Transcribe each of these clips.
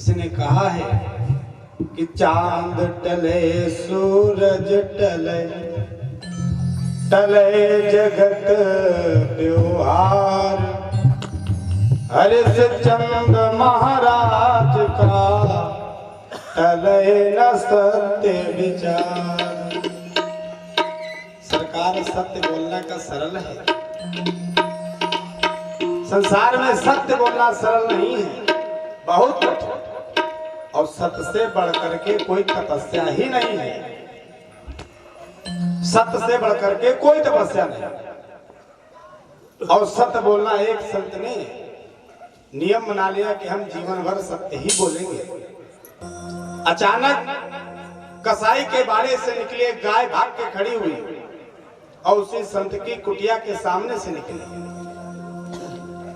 इसने कहा है कि चांद टले सूरज टले, टले जगत व्यवहार, हरिश्चंद महाराज का टले न सत्य विचार। सरकार, सत्य बोलना का सरल है, संसार में सत्य बोलना सरल नहीं है, बहुत कठिन। और सत्य से बढ़कर के कोई तपस्या ही नहीं है, सत्य से बढ़कर के कोई तपस्या नहीं। और सत्य बोलना, एक संत ने नियम बना लिया कि हम जीवन भर सत्य ही बोलेंगे। अचानक कसाई के बाड़े से निकली एक गाय भाग के खड़ी हुई और उसी संत की कुटिया के सामने से निकली।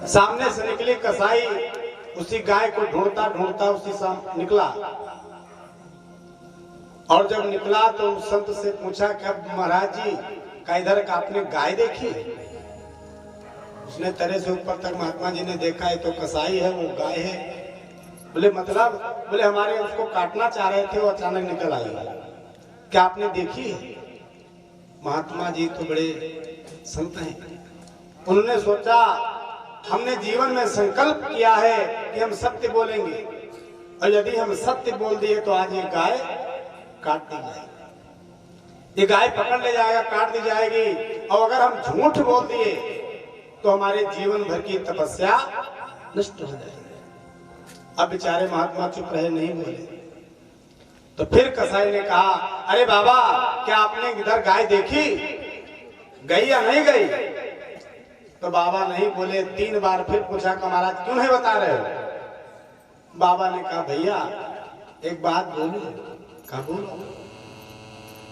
सामने से निकली कसाई उसी गाय को ढूंढता ढूंढता उसी सामने निकला। और जब निकला तो उस संत से पूछा कि अब महाराज जी का इधर का आपने गाय देखी? उसने तरह से ऊपर तक महात्मा जी ने देखा है तो कसाई है, वो गाय है। बोले मतलब? बोले हमारे उसको काटना चाह रहे थे, वो अचानक निकल आई। क्या आपने देखी है? महात्मा जी तो बड़े संत हैं, उन्होंने सोचा हमने जीवन में संकल्प किया है कि हम सत्य बोलेंगे, और यदि हम सत्य बोल दिए तो आज ये गाय काट दी जाएगी, ये गाय पकड़ ले जाएगा, काट दी जाएगी। और अगर हम झूठ बोल दिए तो हमारे जीवन भर की तपस्या नष्ट हो जाएगी। अब बेचारे महात्मा चुप रहे, नहीं बोले। तो फिर कसाई ने कहा, अरे बाबा क्या आपने इधर गाय देखी, गई या नहीं गई? तो बाबा नहीं बोले। 3 बार फिर पूछा कि महाराज क्यों नहीं बता रहे हो? बाबा ने कहा भैया एक बात बोलूं? कहा बोलो।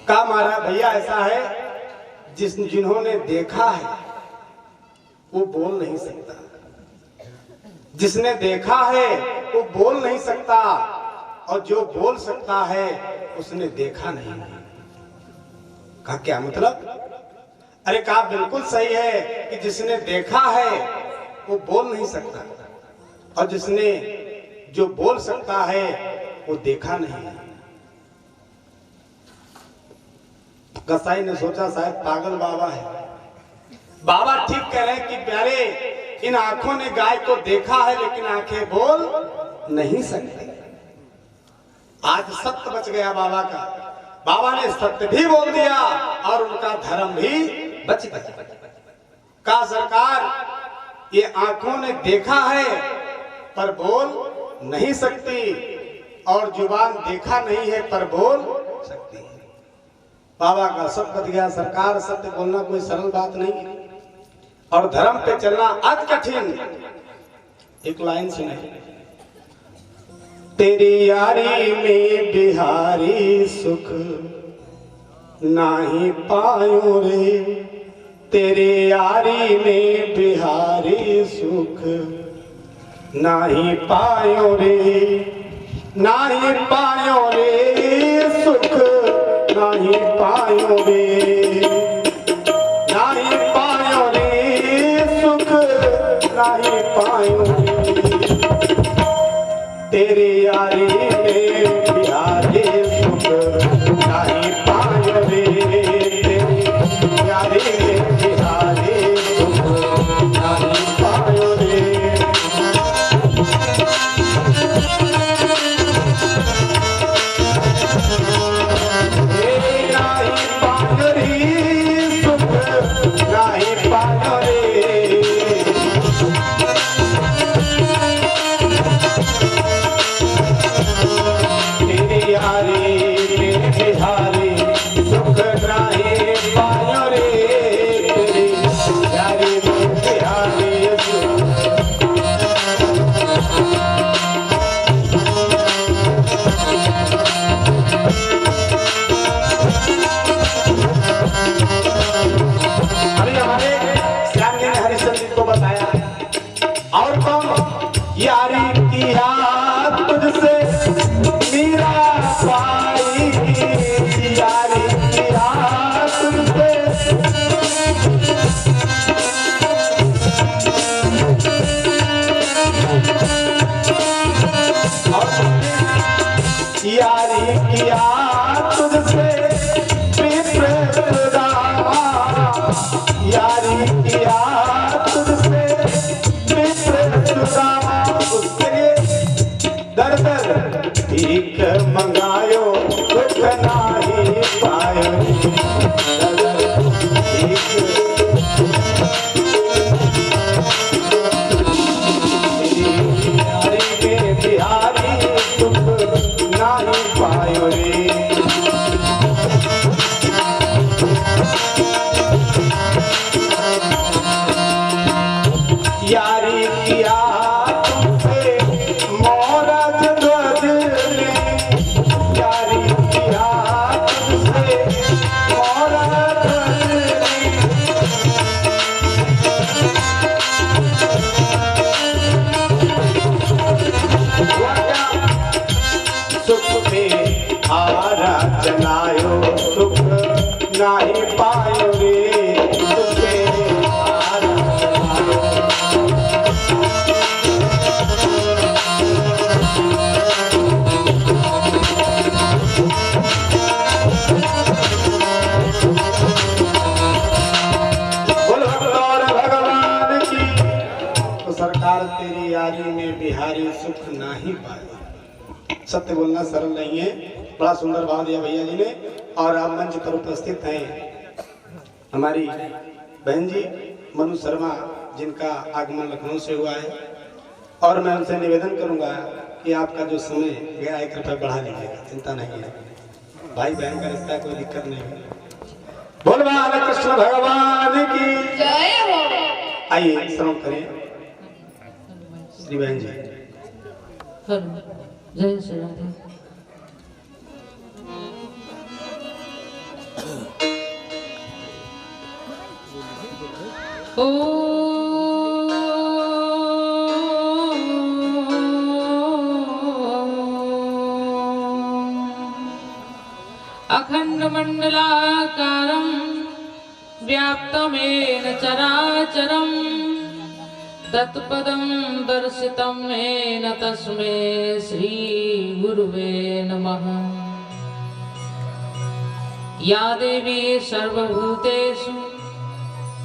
कहा महाराज भैया ऐसा है, जिन्होंने देखा है वो बोल नहीं सकता, जिसने देखा है वो बोल नहीं सकता, और जो बोल सकता है उसने देखा नहीं। कहा क्या मतलब? अरे कहा बिल्कुल सही है कि जिसने देखा है वो बोल नहीं सकता, और जिसने जो बोल सकता है वो देखा नहीं। कसाई ने सोचा शायद पागल बाबा है। बाबा ठीक कह रहे हैं कि प्यारे इन आंखों ने गाय को देखा है लेकिन आंखें बोल नहीं सकती। आज सत्य बच गया बाबा का, बाबा ने सत्य भी बोल दिया और उनका धर्म भी बच गया। का सरकार ये आंखों ने देखा है पर बोल नहीं सकती, और जुबान देखा नहीं है पर बोल सकती है। बाबा का सब बच गया। सरकार सत्य बोलना कोई सरल बात नहीं, और धर्म पे चलना अति कठिन। एक लाइन सुने, तेरी यारी में बिहारी सुख नाही पायो रे, तेरे यारी में बिहारी सुख नाही पायो रे, नाही पायो रे सुख नाही पायो रे, नाही पायो रे सुख नाही पायो रे, तेरे यारी में बिहारी सुख नाही पायो रे, तेरे यारी में बिहारी सुख नाही पायो रे। और भीख मंगायो सुख नाही पायो बिहारी सुख नाही पायो रे यारी किया तुमसे मोरज ध्वज ने यारी किया तुमसे मोरज ध्वज ने सुख में आरा जनायो सुख नाही पायो रे सुख में आरा जनायो सरकार तेरी यारी में बिहारी सुख नहीं पाए। सत्य बोलना सरल नहीं है। बड़ा सुंदर भाव दिया भैया जी ने। और आप मंच पर उपस्थित हैं हमारी बहन जी मनु शर्मा जिनका आगमन लखनऊ से हुआ है और मैं उनसे निवेदन करूंगा कि आपका जो समय गया है कृपया बढ़ा लीजिएगा, चिंता नहीं है। भाई बहन का रिश्ता कोई दिक्कत नहीं है। बोल कृष्ण भगवान की जय हो। आइए श्रवण करें श्री बहन जी। जय श्री राधे। ओ अखंड मंडलाकारं व्याप्तमेन चराचरं तत्पदं दर्शितं येन तस्मै श्री गुरुवे नमः। या देवी सर्वभूतेषु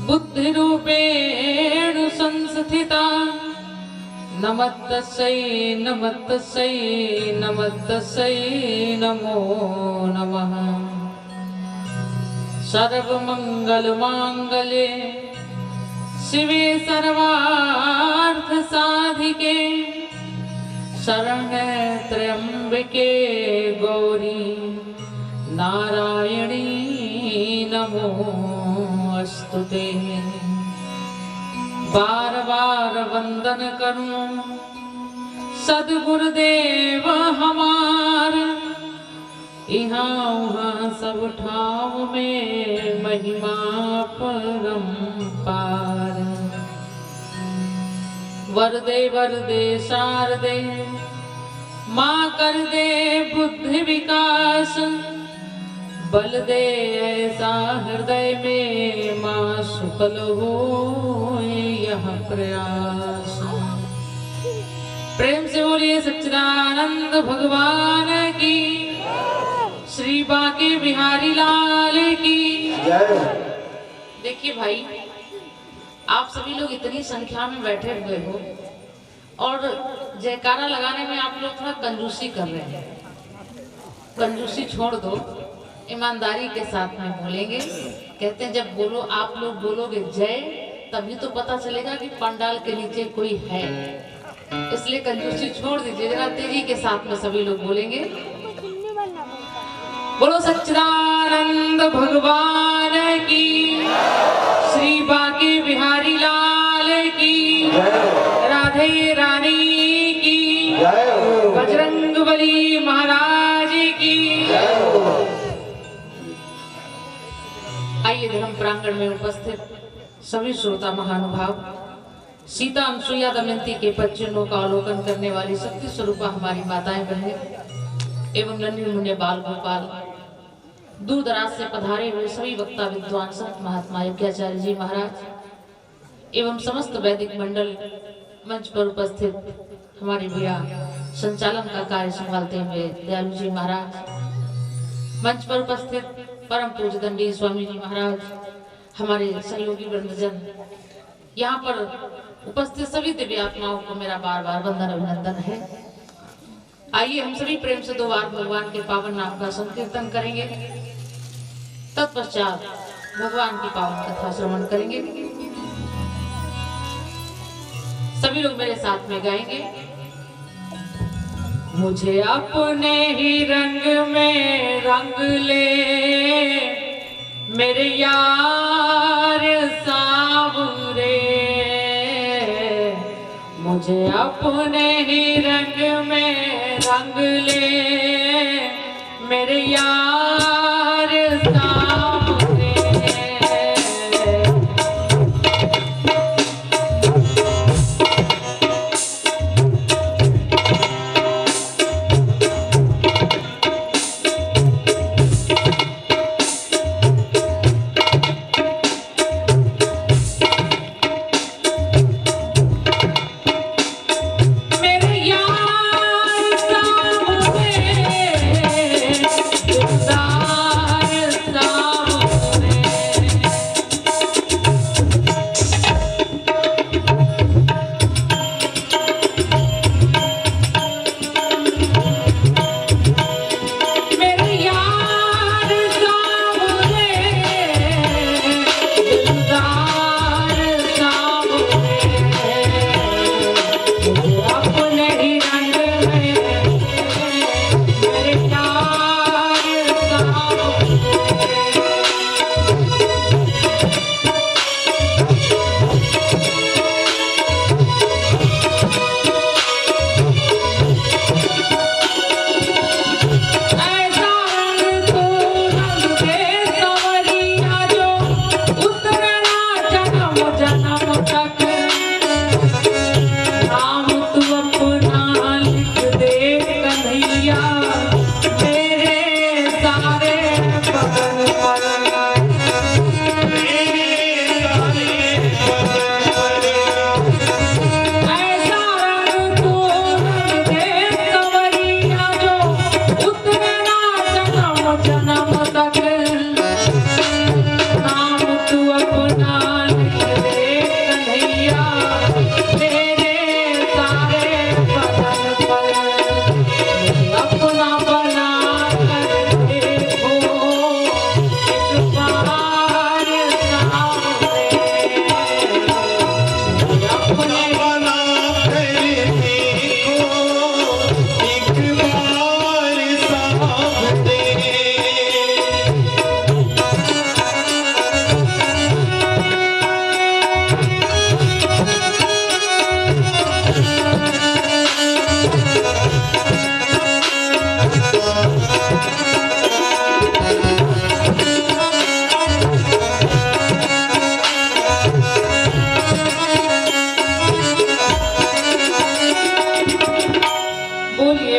बुद्धिरूपेण संस्थिता नमस्तस्यै नमस्तस्यै नमस्तस्यै नमो नमः। सर्वमंगलमांगल्ये शिवे सर्वार्थ साधिके शरण्ये त्र्यंबके गौरी नारायणी नमोस्तुते। बार बार वंदन करूं सदगुरुदेव हमार यहाँ वहाँ सब ठाव में महिमा परम्पार। वरदे शारदे माँ कर दे बुद्धि विकास बल दे ऐसा हृदय में माँ सुफल हो यह प्रयास। प्रेम से बोलिए सच्चिदानंद भगवान की, श्री बांके बिहारी लाल की जय। देखिए भाई, आप सभी लोग इतनी संख्या में बैठे हुए हो और जयकारा लगाने में आप लोग थोड़ा कंजूसी कर रहे हैं। कंजूसी छोड़ दो, ईमानदारी के साथ में बोलेंगे। कहते हैं जब बोलो आप लोग बोलोगे जय तभी तो पता चलेगा कि पंडाल के नीचे कोई है। इसलिए कंजूसी छोड़ दीजिए, जरा तेजी के साथ में सभी लोग बोलेंगे। बोलो सच्चिदानंद भगवान की, श्री बांके बिहारी लाल की, राधे रानी की, बजरंगबली महाराज की। आइए धर्म प्रांगण में उपस्थित सभी श्रोता महानुभाव, सीता अनुसुईया दमयंती के पच्चनों का अवलोकन करने वाली शक्ति स्वरूपा हमारी माताएं बहनें एवं नन्हे मुन्ने बाल गोपाल, दूर दराज से पधारे हुए सभी वक्ता विद्वान संत महात्मा यज्ञाचार्य जी महाराज एवं समस्त वैदिक मंडल, मंच पर उपस्थित हमारे भैया संचालन का कार्य संभालते हुए दयालु जी महाराज, मंच पर उपस्थित परम पूज्य दंडी स्वामी जी महाराज, हमारे सहयोगी वृंदजन, यहाँ पर उपस्थित सभी दिव्य आत्माओं को मेरा बार बार वंदन अभिनंदन है। आइए हम सभी प्रेम से 2 बार भगवान के पावन नाम का संकीर्तन करेंगे। तत्पश्चात भगवान की पावन कथा श्रवण करेंगे। सभी लोग मेरे साथ में गाएंगे। मुझे अपने ही रंग में रंग ले मेरे यार सावरे, मुझे अपने ही रंग में रंग ले मेरे यार सावरे।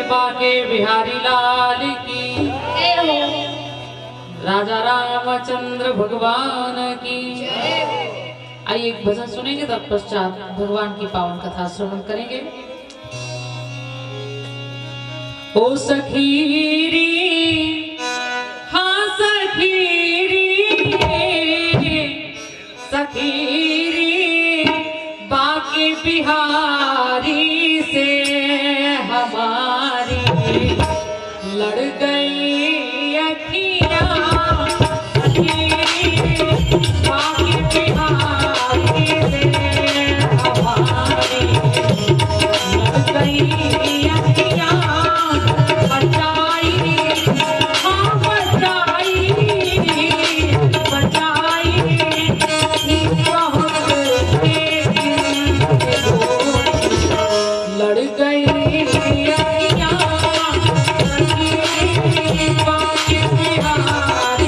बाके बिहारी लाल की, राजा रामचंद्र भगवान की। आइए एक भजन सुनेंगे, तत्पश्चात भगवान की पावन कथा श्रवण करेंगे। ओ सखीरी हाँ सखीरी सखीरी बाके बिहारी से हमारी लड़ गई अखियाँ, बाके बिहारी से हमारी लड़ गई अखियाँ। बचाई हाँ बचाई बचाई लड़ गई अखियाँ, बाके बिहारी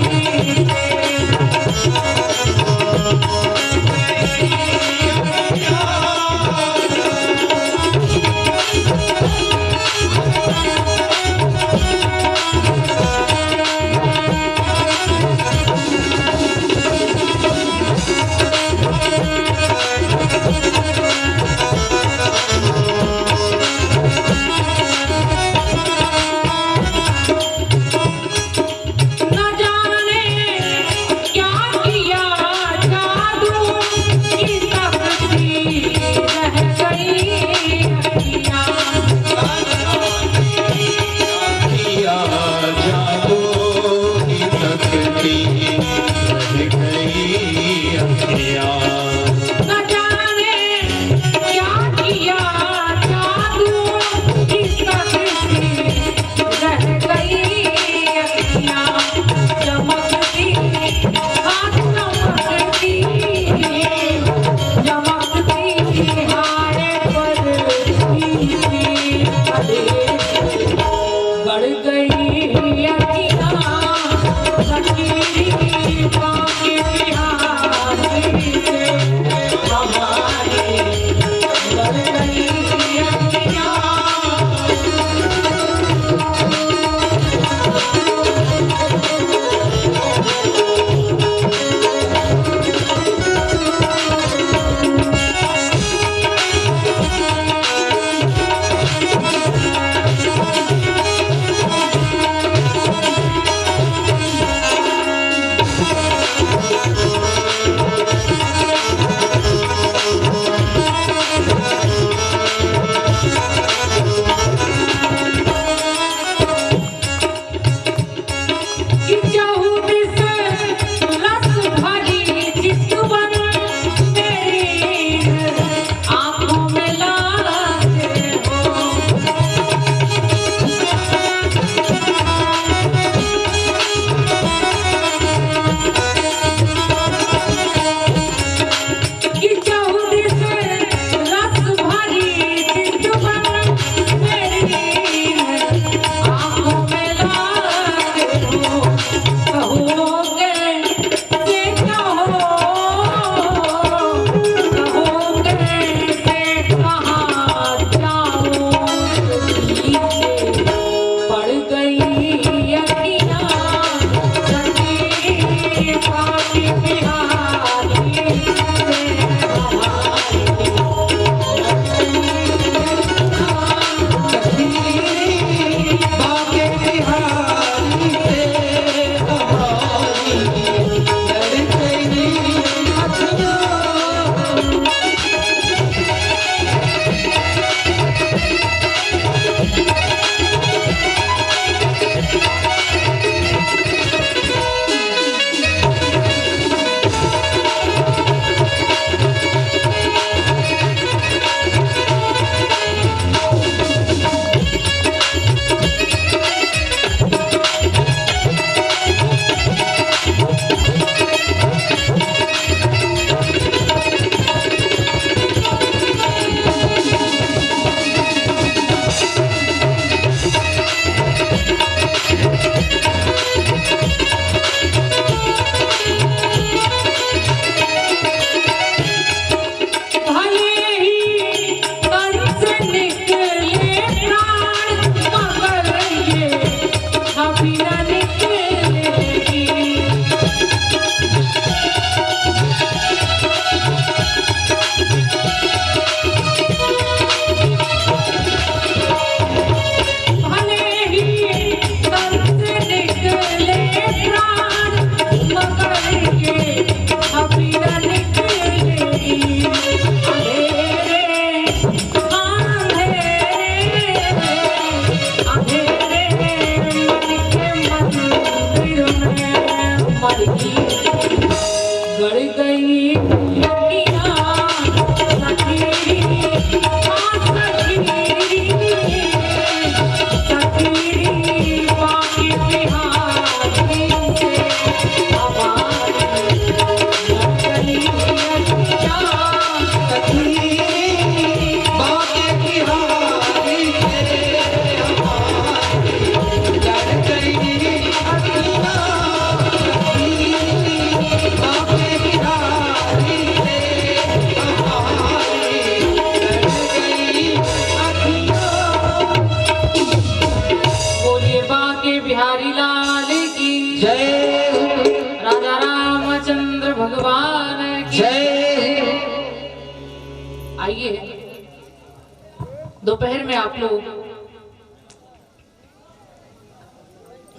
दोपहर में आप लोग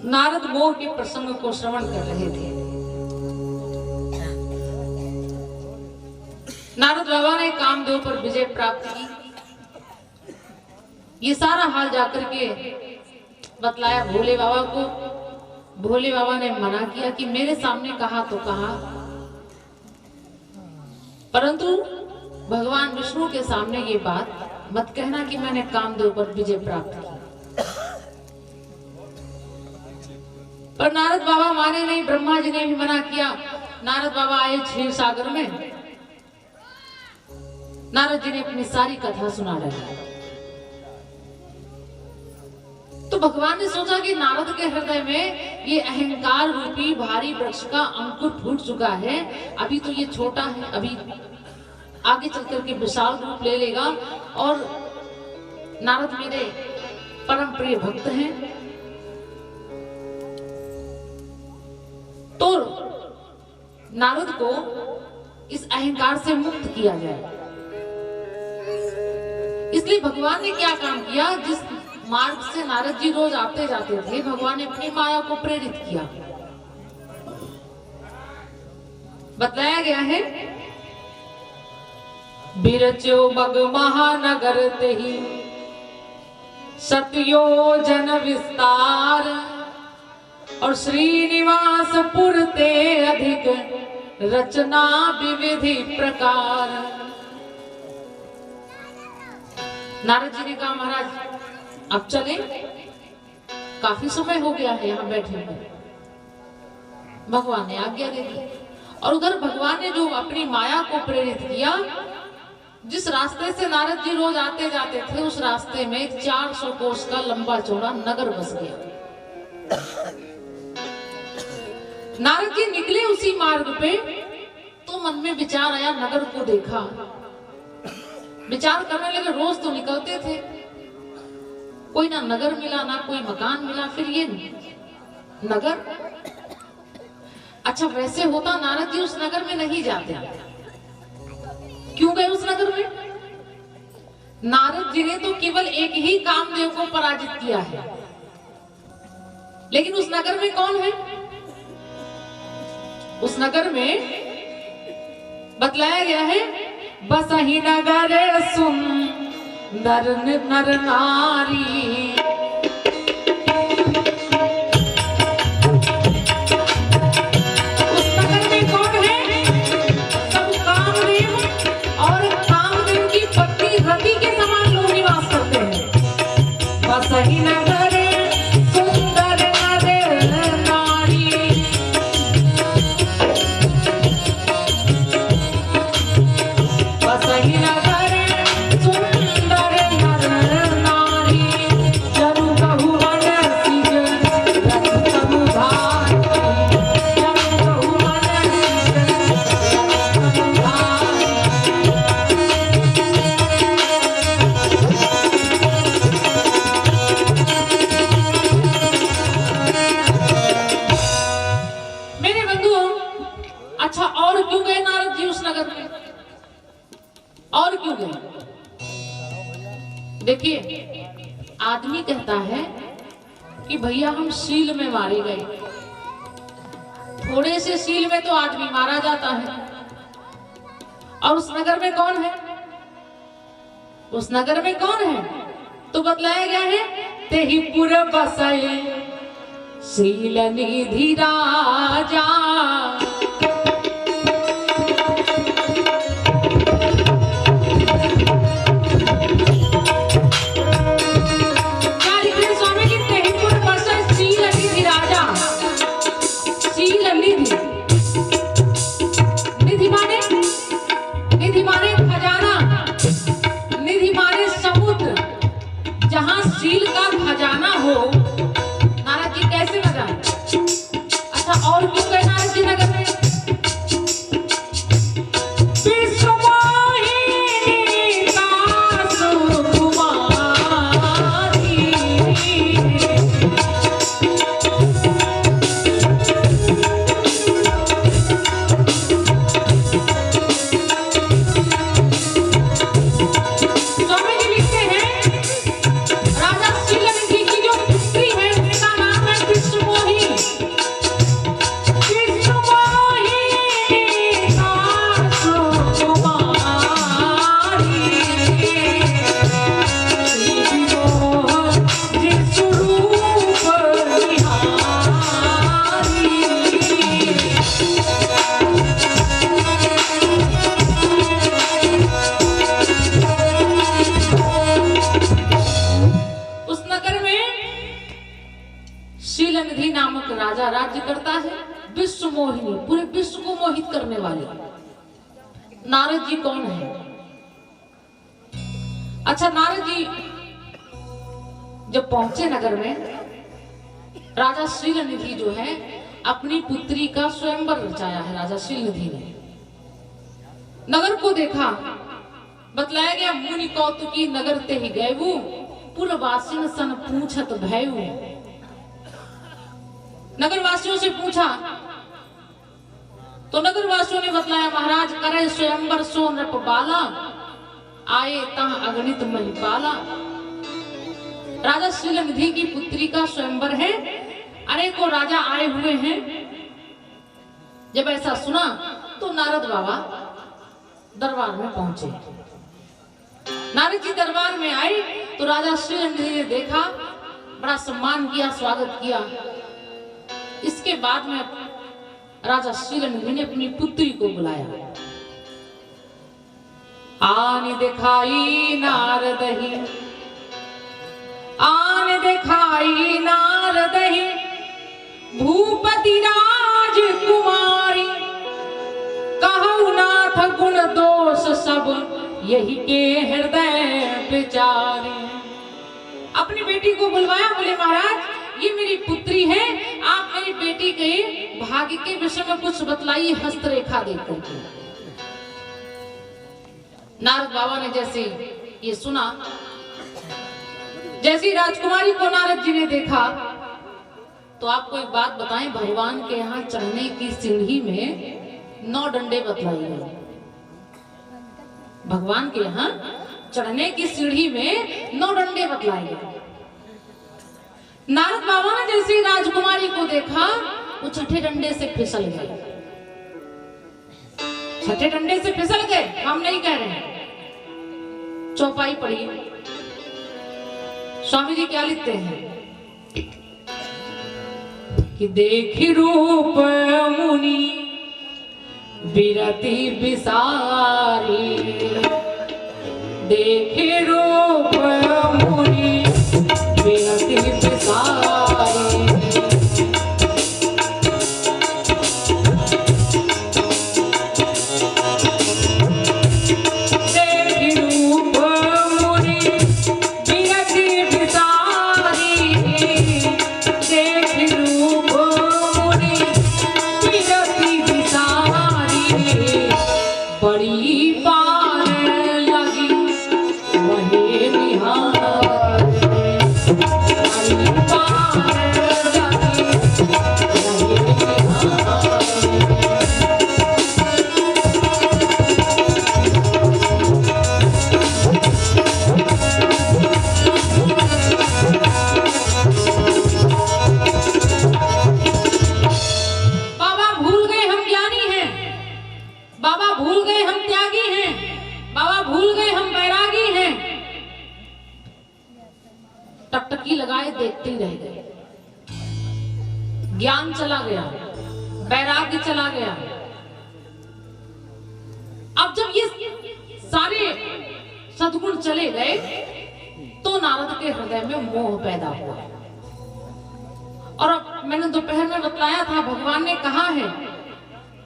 नारद मोह के प्रसंग को श्रवण कर रहे थे। नारद बाबा ने कामदेव पर विजय प्राप्त की, ये सारा हाल जाकर के बतलाया भोले बाबा को। भोले बाबा ने मना किया कि मेरे सामने कहा तो कहा, परंतु भगवान विष्णु के सामने ये बात मत कहना कि मैंने कामदेव पर विजय प्राप्त की। पर नारद बाबा माने नहीं, ब्रह्मा जी ने भी मना किया। नारद बाबा आए क्षीर सागर में, नारद जी ने अपनी सारी कथा सुना डाली। तो भगवान ने सोचा कि नारद के हृदय में ये अहंकार रूपी भारी वृक्ष का अंकुर फूट चुका है। अभी तो ये छोटा है, अभी आगे चलकर के विशाल रूप ले लेगा। और नारद मेरे परम प्रिय भक्त हैं, तो नारद को इस अहंकार से मुक्त किया जाए। इसलिए भगवान ने क्या काम किया, जिस मार्ग से नारद जी रोज आते जाते थे, भगवान ने अपनी माया को प्रेरित किया। बताया गया है, बिरचो बग महानगर तेहि सतयोजन विस्तार, और श्रीनिवासपुर ते अधिक रचना विविधि प्रकार। नारद जी ने कहा महाराज अब चले, काफी समय हो गया है यहाँ बैठे हुए। भगवान ने आज्ञा दे दी। और उधर भगवान ने जो अपनी माया को प्रेरित किया, जिस रास्ते से नारद जी रोज आते जाते थे, उस रास्ते में 400 कोस का लंबा चौड़ा नगर बस गया। नारद जी निकले उसी मार्ग पे, तो मन में विचार आया, नगर को देखा, विचार करने लगे। रोज तो निकलते थे, कोई ना नगर मिला ना कोई मकान मिला, फिर ये नगर। अच्छा वैसे होता नारद जी उस नगर में नहीं जाते, क्यों गए उस नगर में? नारद जी ने तो केवल एक ही कामदेव को पराजित किया है, लेकिन उस नगर में कौन है? उस नगर में बतलाया गया है, बसहि नगर सुंदर नर नारी। उस नगर में कौन है? सब कामदेव और कामदेव की पत्नी रति के समान लोग निवास करते हैं। बसहि नगर सुंदर नर नारी, बसहि नगर देखिए, आदमी कहता है कि भैया हम सील में मारे गए। थोड़े से सील में तो आदमी मारा जाता है। और उस नगर में कौन है? उस नगर में कौन है? तो बतलाया गया है, तेहि पुर बसै सील निधि राजा। सील का खजाना हो, नारद जी कैसे न जाए? अच्छा और क्यों गए नारद जी नगर में? स्वामी जी लिखते हैं, नामक राजा राज्य करता है। विश्व मोहिनी, पूरे विश्व को मोहित करने वाले नारद जी कौन है? अच्छा, नारद जी जब पहुंचे नगर में, राजा शीलनिधि जो है अपनी पुत्री का स्वयंवर रचाया है। राजा शीलनिधि ने नगर को देखा, बतलाया गया मुनि कौतुकी नगर ते ही गयऊ, पुरवासिन सन पूछत भयऊ। नगरवासियों से पूछा तो नगरवासियों ने बतलाया, महाराज करे स्वयंवर सो नृप बाला, आए तह अगणित महिपाला। राजा शीलनिधि की पुत्री का स्वयंवर है, अनेकों राजा आए हुए हैं। जब ऐसा सुना तो नारद बाबा दरबार में पहुंचे। नारद जी दरबार में आए तो राजा शीलनिधि ने देखा, बड़ा सम्मान किया, स्वागत किया। इसके बाद में राजा शीलनिधि ने अपनी पुत्री को बुलाया। आन दिखाई नारदहि, आन दिखाई नारदहि, भूपति राजकुमारी, कहु नाथ गुण दोष सब, यही के हृदय विचारी। अपनी बेटी को बुलवाया, बोले महाराज ये मेरी पुत्री है, आप मेरी बेटी के भाग्य के विषय में कुछ बतलाइए हस्तरेखा देख करके। नारद बाबा ने जैसे ये सुना, जैसी राजकुमारी को नारद जी ने देखा, तो आपको एक बात बताएं, भगवान के यहाँ चढ़ने की सीढ़ी में 9 डंडे बतलाए गए। भगवान के यहाँ चढ़ने की सीढ़ी में 9 डंडे बतलाए गए। नारद बाबा ने जैसे राजकुमारी को देखा, वो छठे डंडे से फिसल गए। छठे डंडे से फिसल गए, हम नहीं कह रहे हैं। चौपाई पढ़िए, स्वामी जी क्या लिखते हैं कि देखी रूप मुनि विरति विसारी, देखे रूप मुनि विरति विसारी। देखी रूप मुनि विरति विसारी, देखी रूप मुनि विरति विसारी। बड़ी पार लगी वही निहार, बड़ी पार लगी वही निहार। बाबा भूल गए हम ज्ञानी हैं, बाबा भूल गए हम त्यागी हैं, बाबा भूल गए हम बैरागी हैं। टकटकी लगाए देखते ही रह गए। ज्ञान चला गया, बैराग्य चला गया। अब जब ये सारे सद्गुण चले गए तो नारद के हृदय में मोह पैदा हुआ। और अब मैंने दोपहर में बतलाया था, भगवान ने कहा है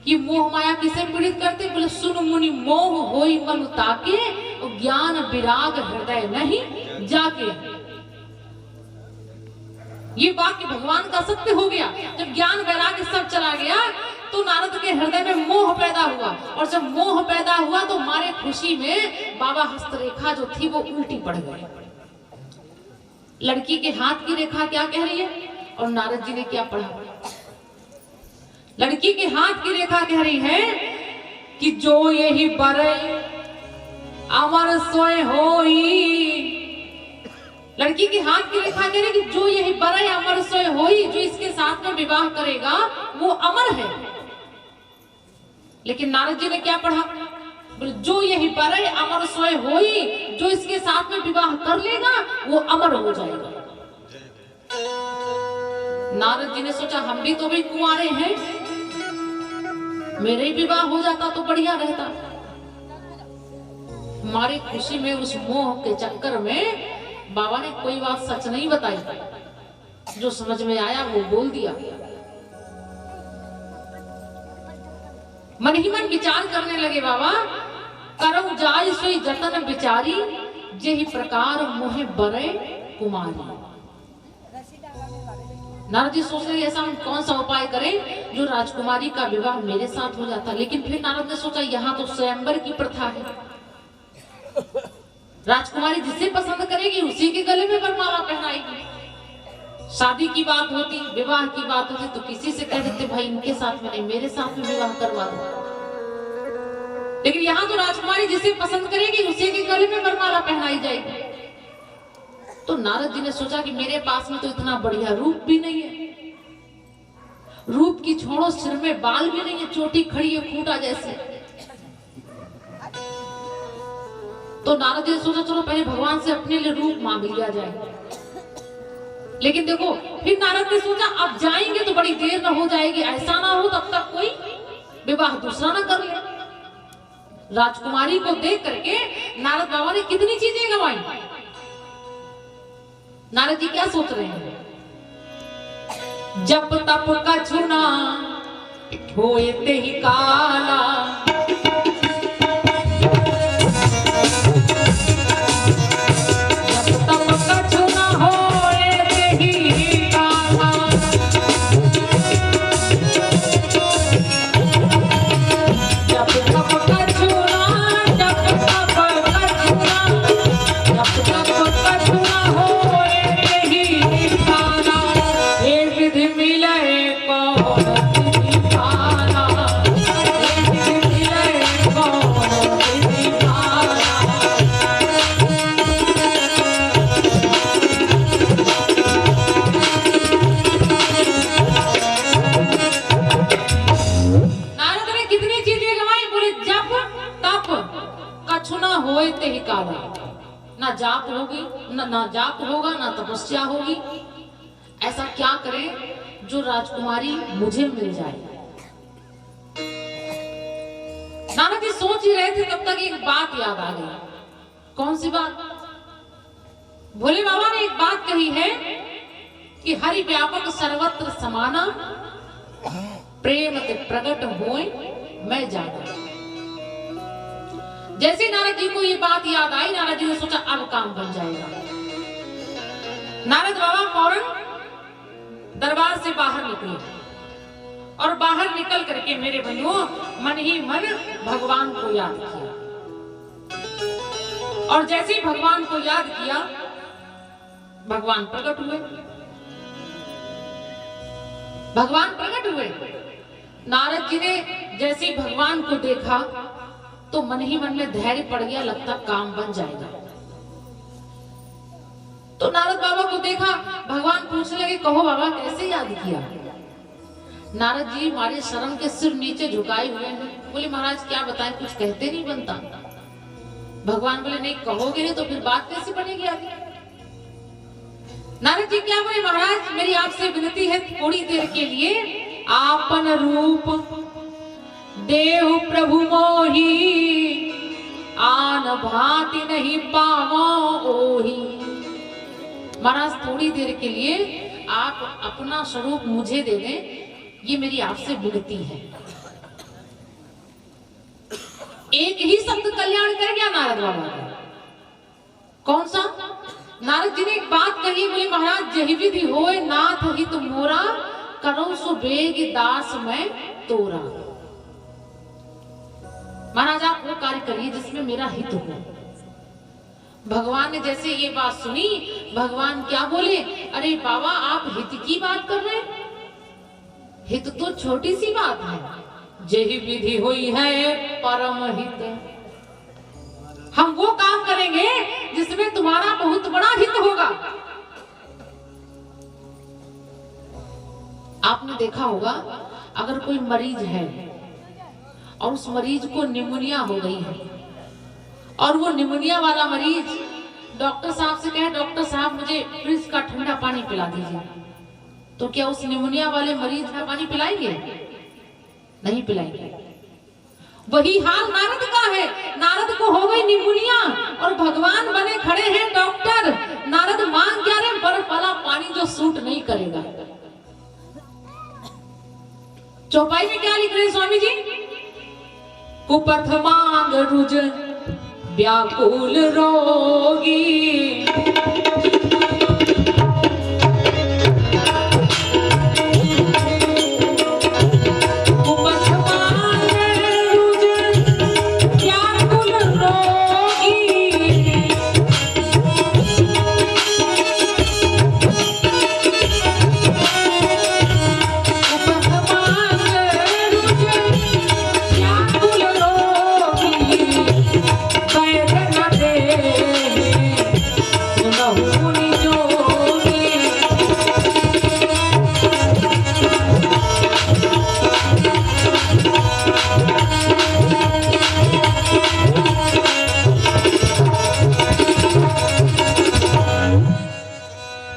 कि मोह माया किसे पीड़ित करते, बोले सुन मुनि मोह होई मन ताके, और ज्ञान विराग हृदय नहीं जाके। ये वाक्य भगवान का सत्य हो गया। जब ज्ञान वैराग्य सब चला गया तो नारद के हृदय में मोह पैदा हुआ, और जब मोह पैदा हुआ तो मारे खुशी में बाबा हस्तरेखा जो थी वो उल्टी पड़ गई। लड़की के हाथ की रेखा क्या कह रही है और नारद जी ने क्या पढ़ा? लड़की के हाथ की रेखा कह रही है कि जो यही बरे अमर सोए होई। लड़की के हाथ की रेखा कह रही कि जो यही बरे अमर सोए होई, जो इसके साथ में विवाह करेगा वो अमर है। लेकिन नारद जी ने क्या पढ़ा? जो यही बरे अमर सोए होई, जो इसके साथ में विवाह कर लेगा वो अमर हो जाएगा। नारद जी ने सोचा हम भी तो भी कुंवारे हैं, मेरे विवाह हो जाता तो बढ़िया रहता। हमारी खुशी में उस मोह के चक्कर में बाबा ने कोई बात सच नहीं बताई। जो समझ में आया वो बोल दिया। मन ही मन विचार करने लगे, बाबा करऊ जाय सोई जतन विचारी, जेहि प्रकार मोहे बरे कुमारी। नारद जी सोच रहे ऐसा हम कौन सा उपाय करें जो राजकुमारी का विवाह मेरे साथ हो जाता। लेकिन फिर नारद ने सोचा यहाँ तो स्वयंवर की प्रथा है, राजकुमारी जिसे पसंद करेगी उसी के गले में वरमाला पहनाएगी। शादी की बात होती, विवाह की बात होती तो किसी से कह देते भाई इनके साथ में नहीं मेरे साथ में विवाह करवा दो। लेकिन यहाँ तो राजकुमारी जिसे पसंद करेगी उसी के गले में वरमाला पहनाई जाएगी। तो नारद जी ने सोचा कि मेरे पास में तो इतना बढ़िया रूप भी नहीं है, रूप की छोड़ो सिर में बाल भी नहीं है, चोटी खड़ी है खूंटा जैसे। तो नारद जी ने सोचा चलो पहले भगवान से अपने लिए रूप मांग लिया जाए। लेकिन देखो फिर नारद ने सोचा अब जाएंगे तो बड़ी देर न हो जाएगी, ऐसा ना हो तब तक कोई विवाह दूसरा ना कर ले। राजकुमारी को देख करके नारद बाबा ने कितनी चीजें गंवाई। नारद जी क्या सोच रहे हैं, जब तप का चुना होए ते ही काला, जब तप का चुना होए ते ही काला, जब तप का चुना, जब तप का चुना, जब तप का चुना हो ना जाप होगी ना जाप होगा ना तपस्या होगी। ऐसा क्या करें जो राजकुमारी मुझे मिल जाए। नारद जी सोच ही रहे थे तब तक एक बात याद आ गई। कौन सी बात? भोले बाबा ने एक बात कही है कि हरि व्यापक सर्वत्र समाना, प्रेम ते प्रकट होए मैं जाना। जैसे नारद जी को ये बात याद आई, नारद जी ने सोचा अब काम बन जाएगा। नारद बाबा फौरन दरबार से बाहर निकले और बाहर निकल करके मेरे बंधुओं मन ही मन भगवान को याद किया। और जैसे ही भगवान को याद किया भगवान प्रकट हुए। भगवान प्रकट हुए। नारद जी ने जैसे ही भगवान को देखा तो मन ही मन में धैर्य पड़ गया, लगता काम बन जाएगा। तो नारद बाबा को देखा, भगवान पूछने लगे कहो बाबा कैसे याद किया। नारद जी हमारे शर्म के सिर नीचे झुकाए हुए हैं। बोले महाराज क्या बताएं, कुछ कहते नहीं बनता। भगवान बोले नहीं कहोगे नहीं तो फिर बात कैसे बनेगी आगे। नारद जी क्या बोले, महाराज मेरी आपसे विनती है थोड़ी देर के लिए आपन रूप देव प्रभु मोही, आन भांति नहीं पावो ओही। महाराज थोड़ी देर के लिए आप अपना स्वरूप मुझे दे दें, ये मेरी आपसे विनती है। एक ही शब्द कल्याण कर गया नारद बाबा का। कौन सा? नारद जी ने एक बात कही, बोले महाराज जही विधि होए नाथ हित मोरा, करो सो बेग दास में तोरा। महाराज आप वो कार्य करिए जिसमें मेरा हित हो। भगवान ने जैसे ये बात सुनी, भगवान क्या बोले, अरे बाबा आप हित की बात कर रहे हैं, हित तो छोटी सी बात है, जेहि विधि हुई है परम हित। हम वो काम करेंगे जिसमें तुम्हारा बहुत बड़ा हित होगा। आपने देखा होगा अगर कोई मरीज है और उस मरीज को निमोनिया हो गई है और वो निमोनिया वाला मरीज डॉक्टर साहब से कहे डॉक्टर साहब मुझे फ्रिज का ठंडा पानी पिला दीजिए, तो क्या उस निमोनिया वाले मरीज का पानी पिलाएंगे? नहीं पिलाएंगे। वही हाल नारद का है। नारद को हो गई निमोनिया और भगवान बने खड़े हैं डॉक्टर। नारद मांग क्या रहे, बर्फ वाला पानी जो सूट नहीं करेगा। चौपाई में क्या लिख रहे हैं स्वामी जी? कुपथ मांग रुज व्याकुल रोगी, कुपथ मांग रुज व्याकुल रोगी, कुपथ मांग रुज व्याकुल रोगी, वैद न देहि सुनहु निजोगी।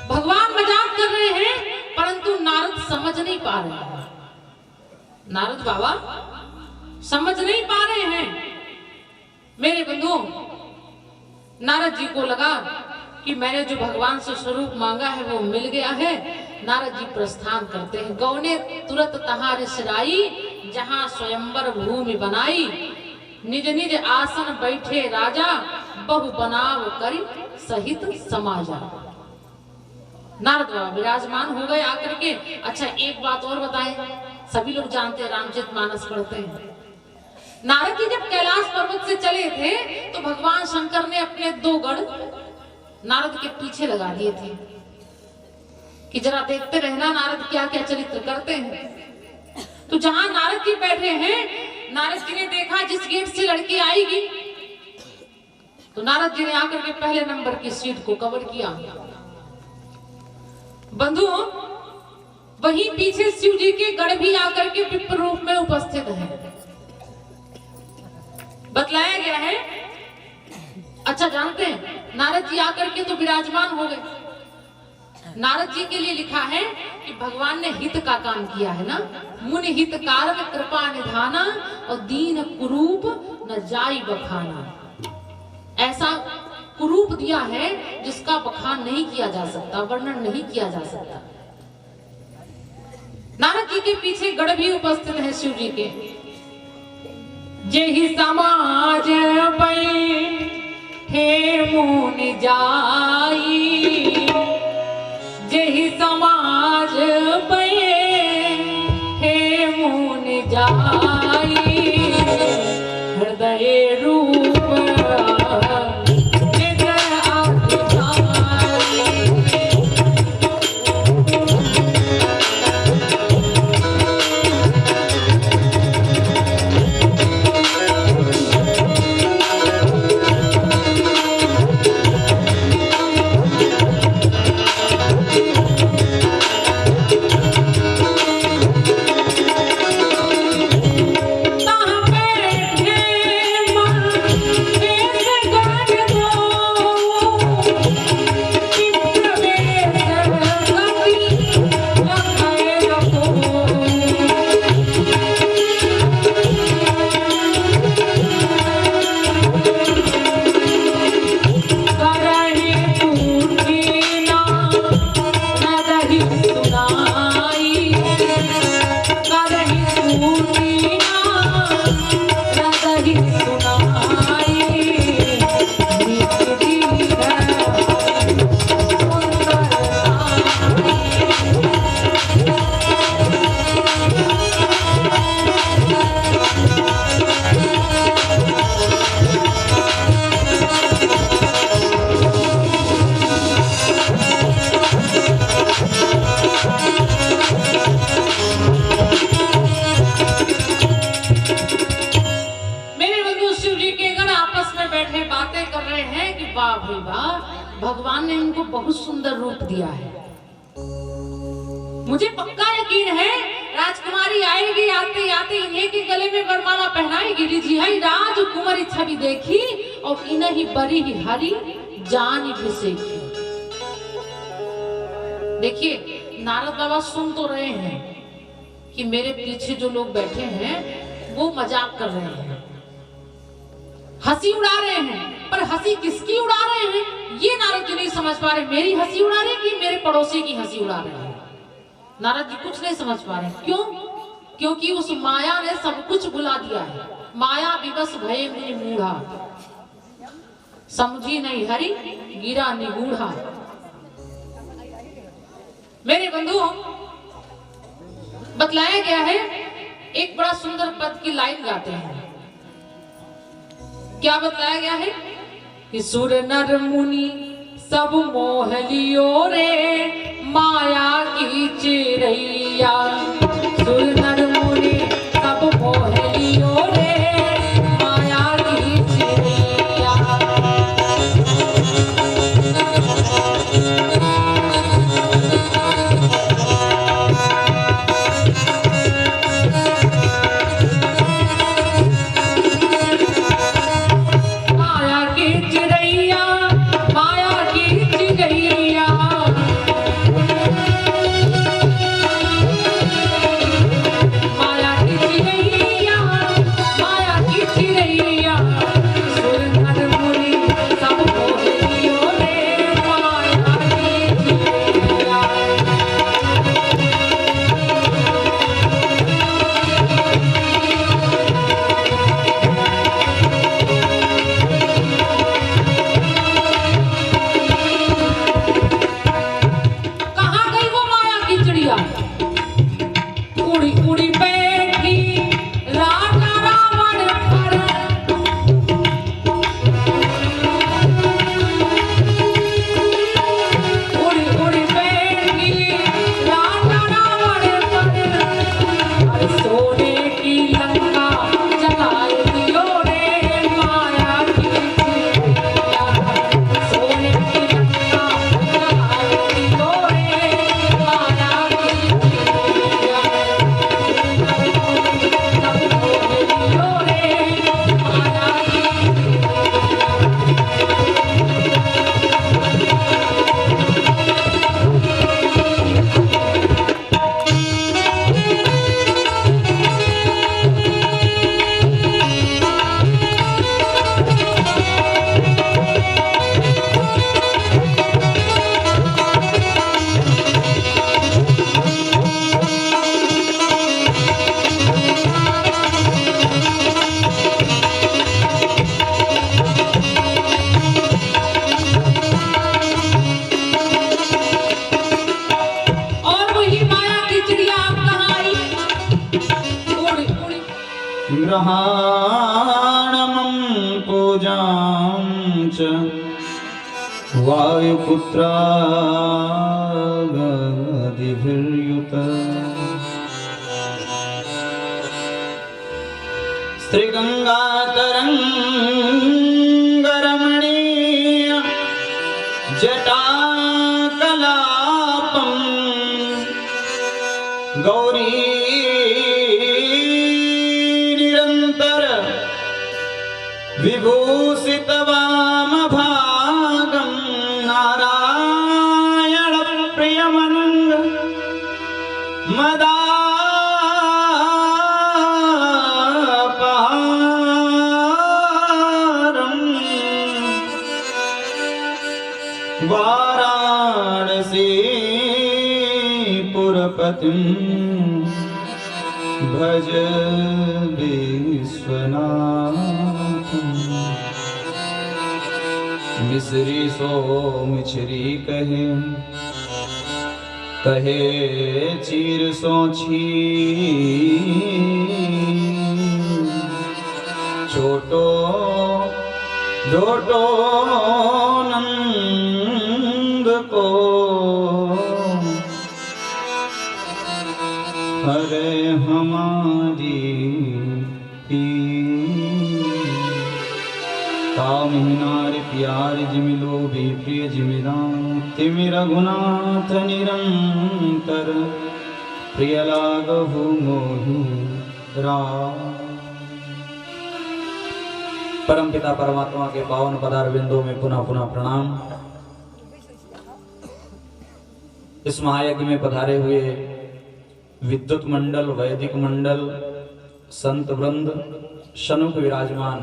भगवान मजाक कर रहे हैं, परंतु नारद समझ नहीं पा रहे हैं। नारद बाबा समझ नहीं पा रहे हैं। मेरे बंधुओं, नारद जी को लगा कि मैंने जो भगवान से स्वरूप मांगा है वो मिल गया है। नारद जी प्रस्थान करते हैं। गौने तुरंत तहार सिराई, जहां स्वयंवर भूमि बनाई, निज निज आसन बैठे राजा, बहु बनाव करी सहित समाजा। नारद बाबा विराजमान हो गए आकर के। अच्छा, एक बात और बताएं, सभी लोग जानते हैं, रामचरितमानस पढ़ते हैं। नारद जी जब कैलाश पर्वत से चले थे तो भगवान शंकर ने अपने 2 गढ़ नारद के पीछे लगा दिए थे कि जरा देखते रहना नारद क्या क्या चरित्र करते हैं। तो जहां नारद जी बैठे हैं, नारद जी ने देखा जिस गेट से लड़की आएगी, तो नारद जी ने आकर के पहले नंबर की सीट को कवर किया। बंधुओं, वहीं पीछे शिव जी के गढ़ भी आकर के विप्र रूप में उपस्थित है, बतलाया गया है। अच्छा, जानते हैं नारद जी आकर के तो विराजमान हो गए। नारद जी के लिए लिखा है कि भगवान ने हित का काम किया है ना, मुनि हित कारक कृपा निधाना, और दीन कुरूप न जाई बखाना। ऐसा कुरूप दिया है जिसका बखान नहीं किया जा सकता, वर्णन नहीं किया जा सकता। नारद जी के पीछे गढ़ भी उपस्थित है शिव जी के। जेहि समाज बैठे मुनि जाई, जेहि समाज बैठे मुनि जाई, हृदय रूप भगवान ने इनको बहुत सुंदर रूप दिया है। मुझे पक्का यकीन है राजकुमारी आएगी, आते आते इन्हें के गले में वरमाला पहनाएगी। रिझिहई राजकुमारी छवि देखी और इन्हीं बरी हरी जान भिसेखी। देखिए नारद बाबा सुन तो रहे हैं कि मेरे पीछे जो लोग बैठे हैं वो मजाक कर रहे हैं, हंसी उड़ा रहे हैं, पर हंसी किसकी उड़ा रहे हैं ये नारद जी नहीं समझ पा रहे। मेरी हंसी उड़ा रहे कि मेरे पड़ोसी की हंसी उड़ा रहे हैं? नारद जी कुछ नहीं समझ पा रहे। क्यों? क्योंकि उस माया ने सब कुछ बुला दिया है। माया विवश भये मुनि मूढ़ा, समझी नहीं हरि गिरा निगूढ़ा। मेरे बंधुओं, बतलाया गया है, एक बड़ा सुंदर पद की लाइन गाते हैं। क्या बतलाया गया है कि सुर नर मुनि सब मोह लियो रे माया की चिरैया। सुर नर मुनि सब मोह लियो रे माया की चिरैया। ग्रहाणमं पूजां च वायुपुत्रादिभिर्युत श्रीगंगातरंगरमणीय जटाकलापं गौरी विभूषित वामभागं नारायण प्रियमनंग मदापहारं वाराणसीपुरपतिं भज विश्वनाथ। मिसरी सो मिछरी कहे कहे चीर सो छी छोटो ढोटो नंद को हरे हमारी कामहीनार प्यार जिमिलो भी प्रिय जिमिराम तिमि रघुनाथ निरंतर प्रिय लागहु मोहि राम। परमपिता परमात्मा के पावन पदार बिंदों में पुनः पुनः प्रणाम। इस महायज्ञ में पधारे हुए विद्युत मंडल, वैदिक मंडल, संत वृंद, शनुक विराजमान,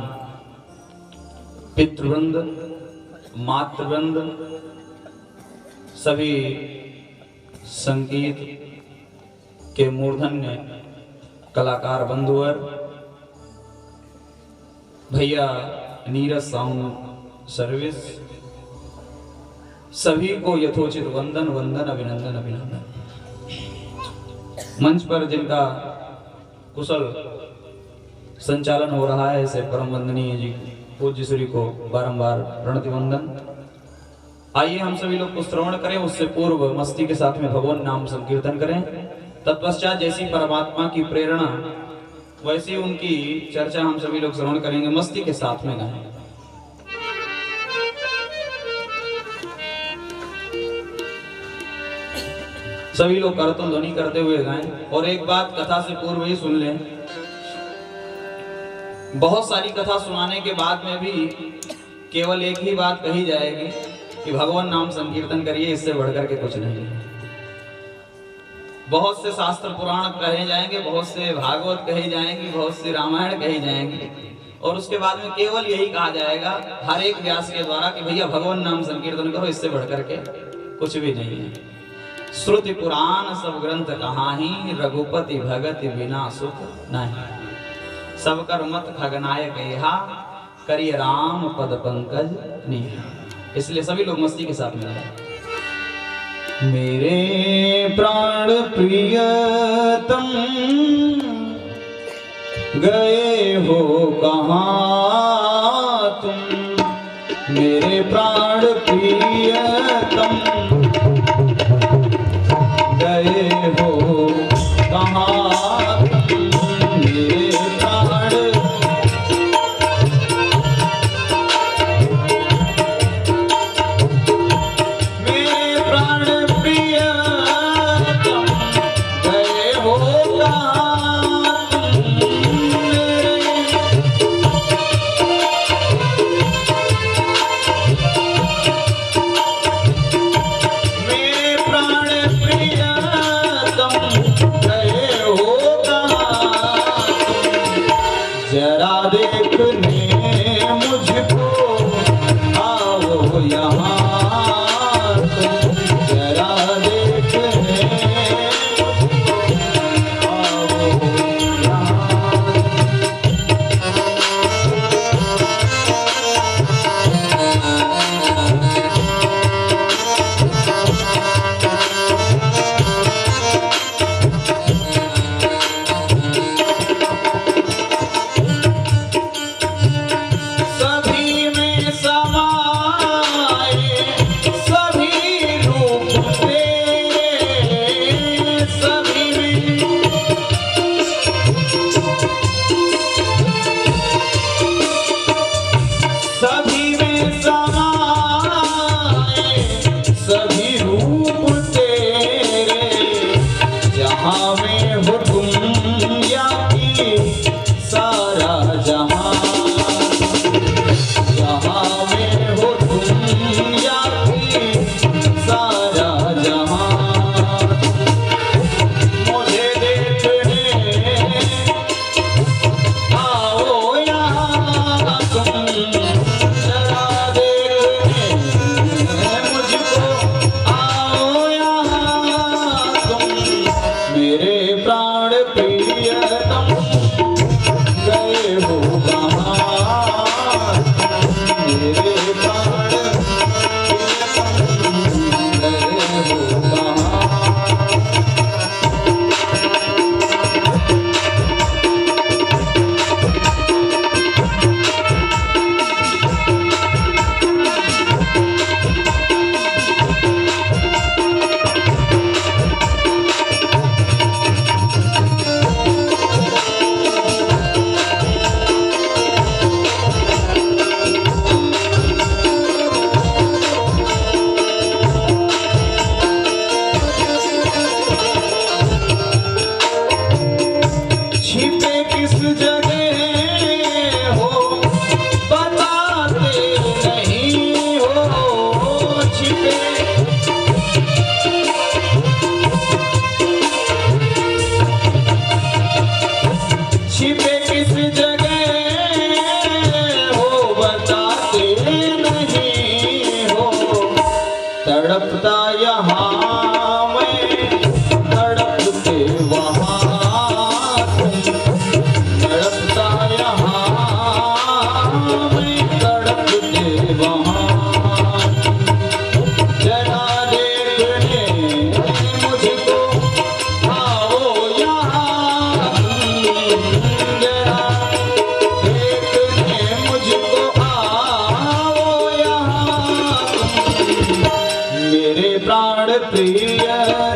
पितृवृंद, मातृवृंद, सभी संगीत के मूर्धन्य कलाकार बंधुवर, भैया नीरज साउंड सर्विस, सभी को यथोचित वंदन वंदन अभिनंदन अभिनंदन। मंच पर जिनका कुशल संचालन हो रहा है ऐसे परम वंदनीय जी पूज्य श्री को बारंबार प्रणति वंदन। आइए हम सभी लोग कुछ श्रवण करें, उससे पूर्व मस्ती के साथ में भगवान नाम संकीर्तन करें। तत्पश्चात जैसी परमात्मा की प्रेरणा वैसी उनकी चर्चा हम सभी लोग श्रवण करेंगे, मस्ती के साथ में गाएं। सभी लोग करतल ध्वनि करते हुए गाएं। और एक बात कथा से पूर्व ही सुन लें, बहुत सारी कथा सुनाने के बाद में भी केवल एक ही बात कही जाएगी कि भगवान नाम संकीर्तन करिए, इससे बढ़कर के कुछ नहीं। बहुत से शास्त्र पुराण कहे जाएंगे, बहुत से भागवत कही जाएंगी, बहुत से रामायण कही जाएंगी, और उसके बाद में केवल यही कहा जाएगा हर एक व्यास के द्वारा कि भैया भगवान नाम संकीर्तन करो, इससे बढ़कर के कुछ भी नहीं है। श्रुति पुराण सब ग्रंथ कहाही, रघुपति भगति बिना सुख नहीं। सब कर मत खगनायक यहा, करिए राम पद पंकज नेहा। इसलिए सभी लोग मस्ती के साथ में गाएं। मेरे प्राण प्रियतम गए हो कहाँ तुम, मेरे प्राण प्रियतम गए हो कहाँ तुम, मेरे प्राण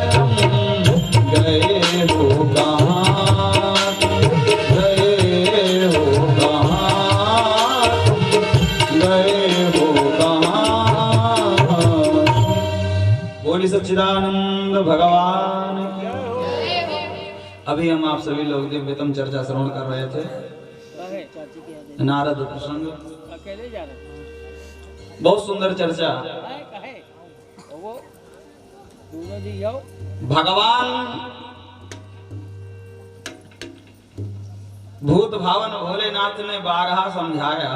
तुम गए हो कहाँ, गए हो कहाँ, तुम गए हो कहाँ। बोली सच्चिदानंद भगवान की। अभी हम आप सभी लोग दिव्यतम चर्चा श्रवण कर रहे थे, नारद प्रसंग, अकेले जा रहे बहुत सुंदर चर्चा। कहे वो दोनों जी जाओ। भगवान भूत भावन भोलेनाथ ने बारहा समझाया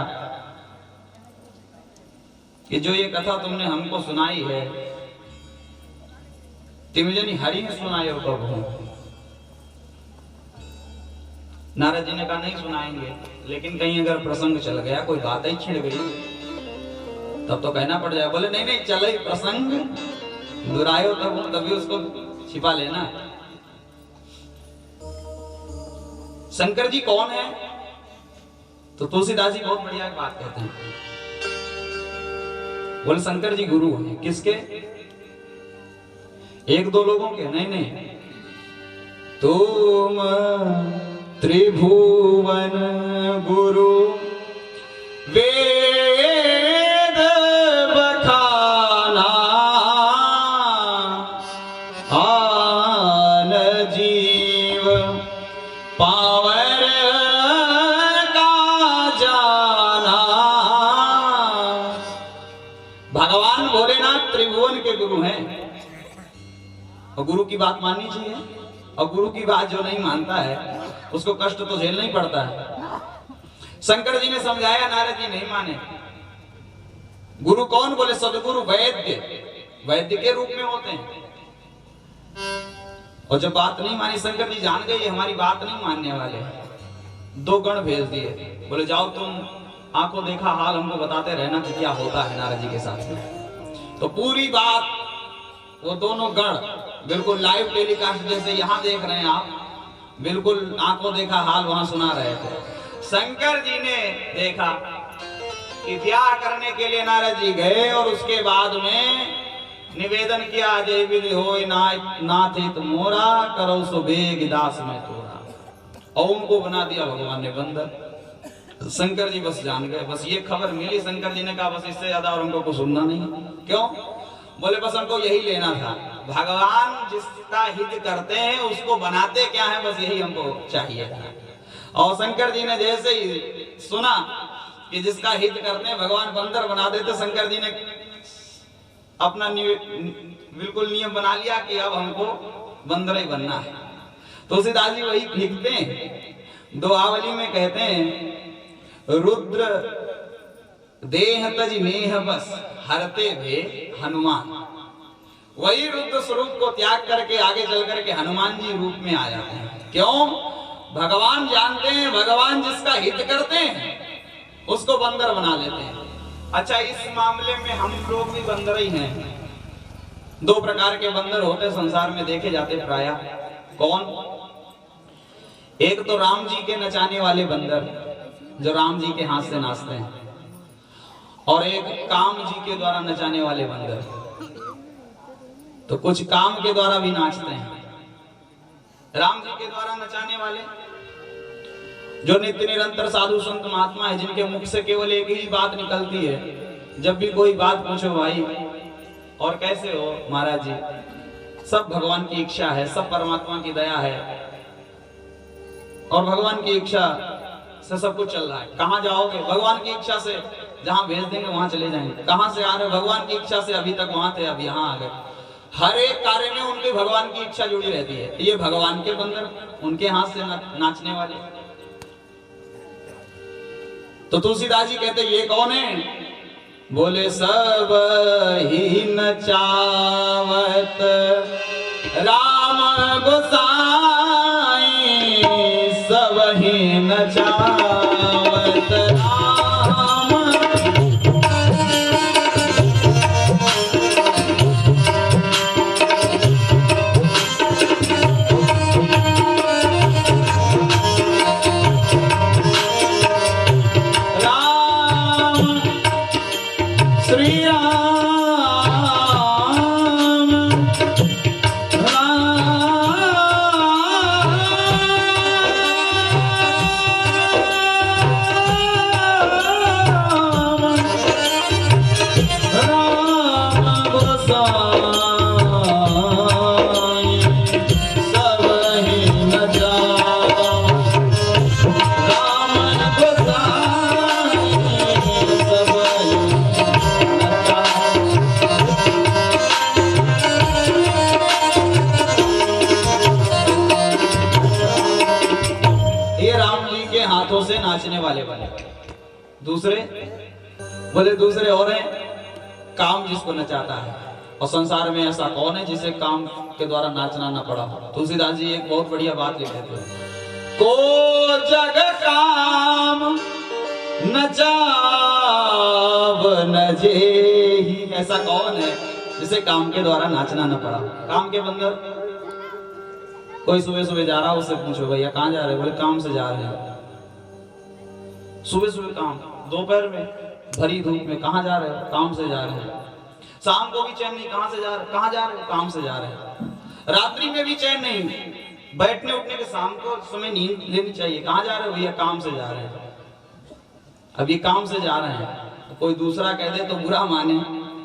कि जो ये कथा तुमने हमको सुनाई है, तिमजनी हरि ने सुनाई हो प्रभु। नारद जी ने कहा नहीं सुनाएंगे, लेकिन कहीं अगर प्रसंग चल गया, कोई बात ही छिड़ गई, तब तो कहना पड़ जाए। बोले नहीं नहीं, चले प्रसंग दुरायो तभी उसको छिपा लेना। शंकर जी कौन है? तो तुलसीदास जी बहुत बढ़िया बात कहते हैं। बोले शंकर जी गुरु हैं। किसके? एक दो लोगों के? नहीं नहीं, तुम त्रिभुवन गुरु वेद बखाना, आन जीव पावर का जाना। भगवान भोलेनाथ त्रिभुवन के गुरु हैं, और गुरु की बात माननी चाहिए। और गुरु की बात जो नहीं मानता है उसको कष्ट तो झेलना ही पड़ता है। शंकर जी ने समझाया, नारद जी नहीं माने। गुरु कौन? बोले सदगुरु वैद्य, वैद्य के रूप में होते हैं। और जब बात नहीं मानी, शंकर जी जान गए ये हमारी बात नहीं मानने वाले, दो गण भेज दिए। बोले जाओ तुम आंखों देखा हाल हमको बताते रहना कि क्या होता है नारद जी के साथ में। तो पूरी बात वो दोनों गण बिल्कुल लाइव टेलीकास्ट जैसे यहाँ देख रहे हैं आप, बिल्कुल आंखों देखा हाल वहां सुना रहे थे। शंकर जी ने देखा कि ब्याह करने के लिए नारद जी गए, और उसके बाद में निवेदन किया, जय विधि होय नाथ हित मोरा, करो सो बेग दास में तोरा। और उनको बना दिया भगवान ने बंदर। शंकर जी बस जान गए, बस ये खबर मिली, शंकर जी ने कहा बस इससे ज्यादा और हमको कुछ सुनना नहीं। क्यों? बोले बस हमको यही लेना था, भगवान जिसका हित करते हैं उसको बनाते क्या है, बस यही हमको चाहिए था। और शंकर जी ने जैसे ही सुना कि जिसका हित करते हैं भगवान बंदर बना देते, शंकर जी ने अपना बिल्कुल नियम बना लिया कि अब हमको बंदर ही बनना है। तुलसीदास जी वही लिखते हैं, दोहावली में कहते हैं, रुद्र देह तज नेह बस हरते भे हनुमान। वही रुद्र स्वरूप को त्याग करके आगे चल करके हनुमान जी रूप में आ जाते हैं। क्यों? भगवान जानते हैं भगवान जिसका हित करते हैं उसको बंदर बना लेते हैं। अच्छा, इस मामले में हम लोग भी बंदर ही हैं। दो प्रकार के बंदर होते संसार में देखे जाते प्राय। कौन? एक तो राम जी के नचाने वाले बंदर, जो राम जी के हाथ से नाचते हैं, और एक काम जी के द्वारा नचाने वाले बंदर। तो कुछ काम के द्वारा भी नाचते हैं। राम जी के द्वारा नचाने वाले जो नित्य निरंतर साधु संत महात्मा है, जिनके मुख से केवल एक ही बात निकलती है, जब भी कोई बात पूछो भाई और कैसे हो महाराज जी, सब भगवान की इच्छा है, सब परमात्मा की दया है, और भगवान की इच्छा से सब कुछ चल रहा है। कहाँ जाओगे? भगवान की इच्छा से जहाँ भेज देंगे वहां चले जाएंगे। कहाँ से आ रहे? भगवान की इच्छा से अभी तक वहां थे, अब यहाँ आ गए। हर एक कार्य में उनके भगवान की इच्छा जुड़ी रहती है। ये भगवान के बंदर, उनके हाथ से नाचने वाले। तो तुलसीदास जी कहते ये कौन है? बोले सब ही नचावत राम गोसाई, सब ही नचावत राम। श्री राम नाचने वाले बने। दूसरे बोले दूसरे और हैं काम जिसको नचाता है। और संसार में ऐसा कौन है जिसे काम के द्वारा नाचना ना पड़ा। तुलसीदास जी एक बहुत बढ़िया बात लिख देते हैं, को जग काम नचाव नजेहि। ऐसा कौन है जिसे काम के द्वारा नाचना न पड़ा। काम के बंदर कोई सुबह सुबह जा रहा, उससे पूछो भैया कहाँ जा रहे हैं, बोले काम से जा रहे हैं। सुबह सुबह काम, दोपहर में भरी धूप में कहाँ जा रहे हो, काम से जा रहे हैं। शाम को भी चैन नहीं, कहाँ से जा रहे, कहाँ जा रहे हो, काम से जा रहे हैं। रात्रि में भी चैन नहीं, बैठने उठने के शाम को समय नींद लेनी चाहिए, कहाँ जा रहे हो भैया, काम से जा रहे हैं। अब ये काम से जा रहे हैं, कोई दूसरा कह दे तो बुरा माने,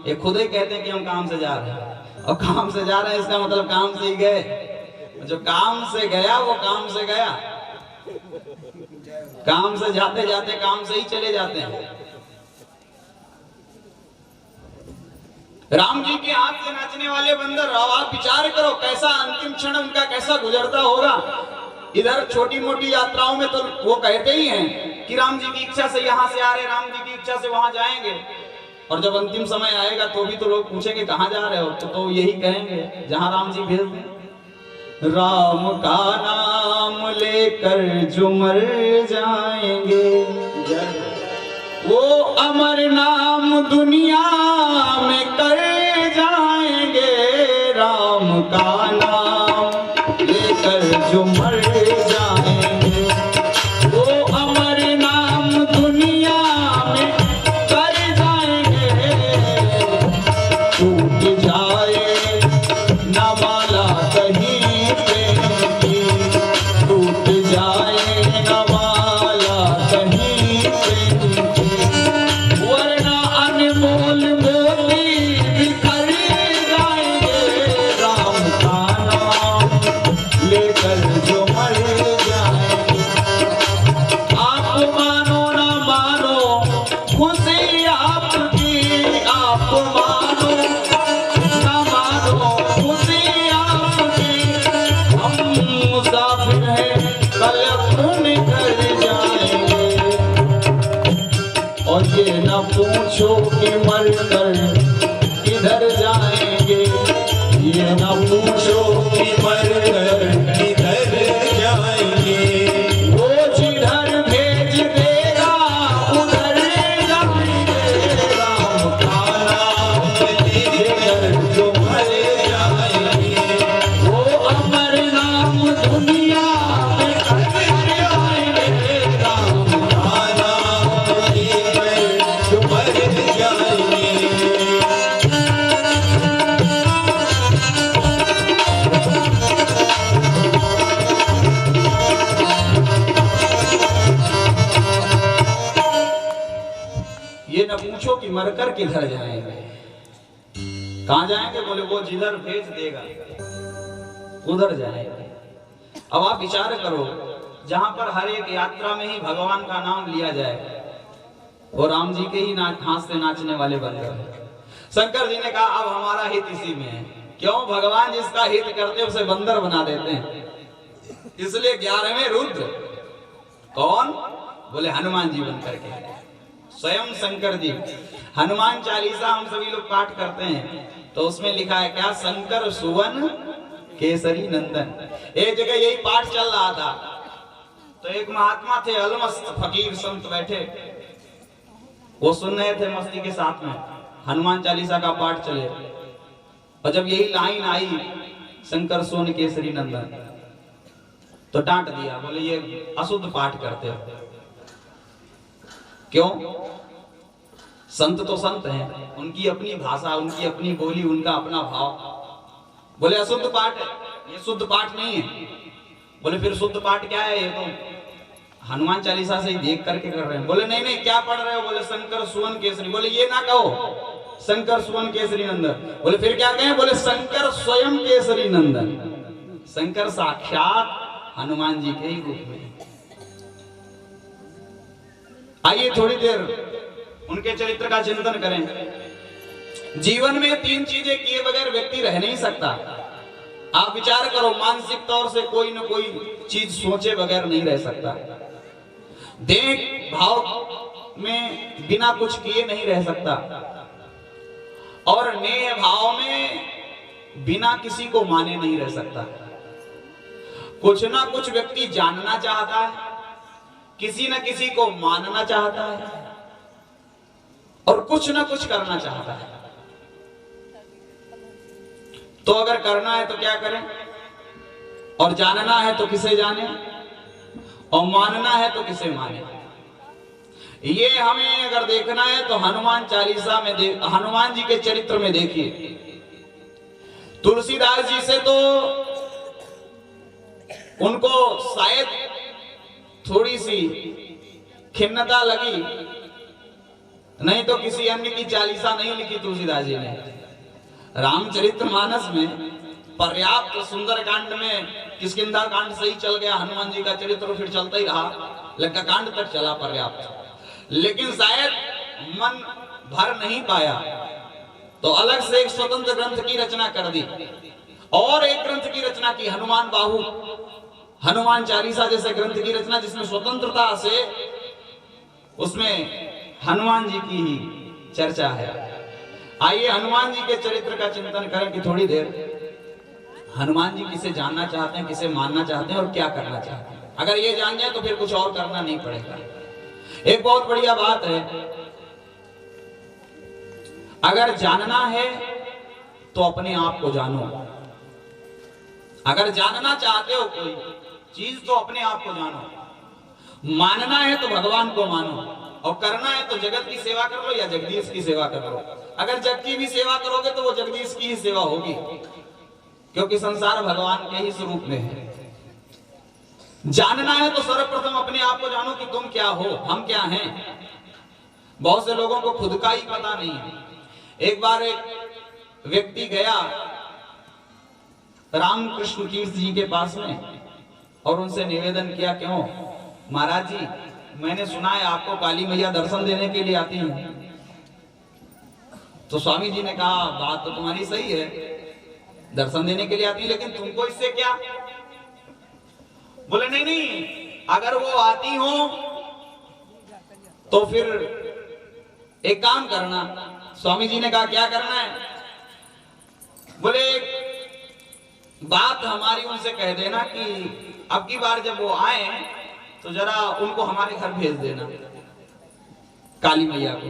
ये खुद ही कहते हैं कि हम काम से जा रहे हैं। और काम से जा रहे हैं इसका मतलब काम से ही गए। जो काम से गया वो काम से गया, काम से जाते जाते काम से ही चले जाते हैं। राम जी के हाथ से नाचने वाले बंदर, आप विचार करो कैसा अंतिम क्षण उनका कैसा गुजरता होगा। इधर छोटी मोटी यात्राओं में तो वो कहते ही हैं कि राम जी की इच्छा से यहाँ से आ रहे, राम जी की इच्छा से वहां जाएंगे। और जब अंतिम समय आएगा तो भी तो लोग पूछेंगे कहाँ जा रहे हो, तो यही कहेंगे जहां राम जी भेज दें। राम का नाम लेकर जो मर जाएंगे, वो अमर नाम दुनिया में कर जाएंगे। राम का नाम लेकर जो मर जाएंगे, वो अमर नाम दुनिया में कर जाएंगे। टूट जाए न माला कहीं प्रेम की, टूट जाए न माला कहीं प्रेम की, वरना अनमोल मोती बिखर जाएंगे। राम का नाम लेकर जो मर जाएंगे। आप मानो ना मानो खुशी आपकी, आप मानो ना मानो खुशी आपकी, हम मुसाफिर हैं कल अपने घर जाएंगे। और ये न पूछो कि मर कर किधर जाएंगे, ये न पूछो कि मर कर किधर जाएंगे। वो जिधर भेज देगा उधर जाएंगे। राम का नाम लेकर जो मर जाएंगे, वो अमर नाम दुनिया में कर जाएंगे। राम का नाम लेकर जो मर जाएंगे। ये न पूछो कि मरकर किधर जाएंगे, कहां जाएंगे, बोले वो जिधर भेज देगा उधर जाएंगे। अब आप विचार करो, जहां पर हर एक यात्रा में ही भगवान का नाम लिया जाए, वो राम जी के ही हाथ से नाचने वाले बंदर हैं। शंकर जी ने कहा अब हमारा हित इसी में है। क्यों? भगवान जिसका हित करते उसे बंदर बना देते हैं। इसलिए 11वें रुद्र कौन? बोले हनुमान जी बन करके, स्वयं शंकर जी। हनुमान चालीसा हम सभी लोग पाठ करते हैं, तो उसमें लिखा है क्या? शंकर सुवन केसरी नंदन। एक जगह यही पाठ चल रहा था, तो एक महात्मा थे, अलमस्त फकीर संत बैठे, वो सुन रहे थे मस्ती के साथ में, हनुमान चालीसा का पाठ चले। और जब यही लाइन आई शंकर सुवन केसरी नंदन, तो डांट दिया, बोले ये अशुद्ध पाठ करते हो। क्यों? संत तो संत हैं, उनकी अपनी भाषा, उनकी अपनी बोली, उनका अपना भाव। बोले अशुद्ध पाठ है, ये शुद्ध पाठ नहीं है। बोले फिर शुद्ध पाठ क्या है? ये तो हनुमान चालीसा से ही देख करके कर रहे हैं। बोले नहीं नहीं, क्या पढ़ रहे हो? बोले शंकर सुवन केसरी। बोले ये ना कहो शंकर सुवन केसरी नंदन। बोले फिर क्या कहें? बोले शंकर स्वयं केसरी नंदन। शंकर साक्षात हनुमान जी के ही रूप में। आइए थोड़ी देर उनके चरित्र का चिंतन करें। जीवन में 3 चीजें किए बगैर व्यक्ति रह नहीं सकता। आप विचार करो, मानसिक तौर से कोई न कोई चीज सोचे बगैर नहीं रह सकता। देह भाव में बिना कुछ किए नहीं रह सकता, और नेह भाव में बिना किसी को माने नहीं रह सकता। कुछ ना कुछ व्यक्ति जानना चाहता है, किसी न किसी को मानना चाहता है, और कुछ ना कुछ करना चाहता है। तो अगर करना है तो क्या करें, और जानना है तो किसे जाने, और मानना है तो किसे माने। ये हमें अगर देखना है तो हनुमान चालीसा में हनुमान जी के चरित्र में देखिए। तुलसीदास जी से तो उनको शायद थोड़ी सी खिन्नता लगी, नहीं तो किसी अन्य की चालीसा नहीं लिखी तुलसीदास जी ने। रामचरितमानस में पर्याप्त सुंदर कांड में किष्किंधा कांड सही चल गया, हनुमान जी का चरित्र फिर चलता ही रहा, लंका कांड तक चला पर्याप्त, लेकिन शायद मन भर नहीं पाया, तो अलग से एक स्वतंत्र ग्रंथ की रचना कर दी, और एक ग्रंथ की रचना की, हनुमान बाहु, हनुमान चालीसा जैसे ग्रंथ की रचना, जिसमें स्वतंत्रता से उसमें हनुमान जी की ही चर्चा है। आइए हनुमान जी के चरित्र का चिंतन करें कि थोड़ी देर हनुमान जी किसे जानना चाहते हैं, किसे मानना चाहते हैं, और क्या करना चाहते हैं। अगर ये जान जाए तो फिर कुछ और करना नहीं पड़ेगा। एक बहुत बढ़िया बात है, अगर जानना है तो अपने आप को जानो। अगर जानना चाहते हो कोई चीज तो अपने आप को जानो। मानना है तो भगवान को मानो, और करना है तो जगत की सेवा कर लो या जगदीश की सेवा कर लो। अगर जग की भी सेवा करोगे तो वो जगदीश की ही सेवा होगी, क्योंकि संसार भगवान के ही स्वरूप में है। जानना है तो सर्वप्रथम अपने आप को जानो कि तुम क्या हो, हम क्या हैं। बहुत से लोगों को खुद का ही पता नहीं है। एक बार एक व्यक्ति गया रामकृष्ण तीर्थ जी के पास में और उनसे निवेदन किया, क्यों महाराज जी, मैंने सुना है आपको काली मैया दर्शन देने के लिए आती है। तो स्वामी जी ने कहा, बात तो तुम्हारी सही है, दर्शन देने के लिए आती है, लेकिन तुमको इससे क्या। बोले नहीं नहीं, अगर वो आती हो तो फिर एक काम करना। स्वामी जी ने कहा, क्या करना है। बोले बात हमारी उनसे कह देना कि अब की बार जब वो आए तो जरा उनको हमारे घर भेज देना, काली मैया को।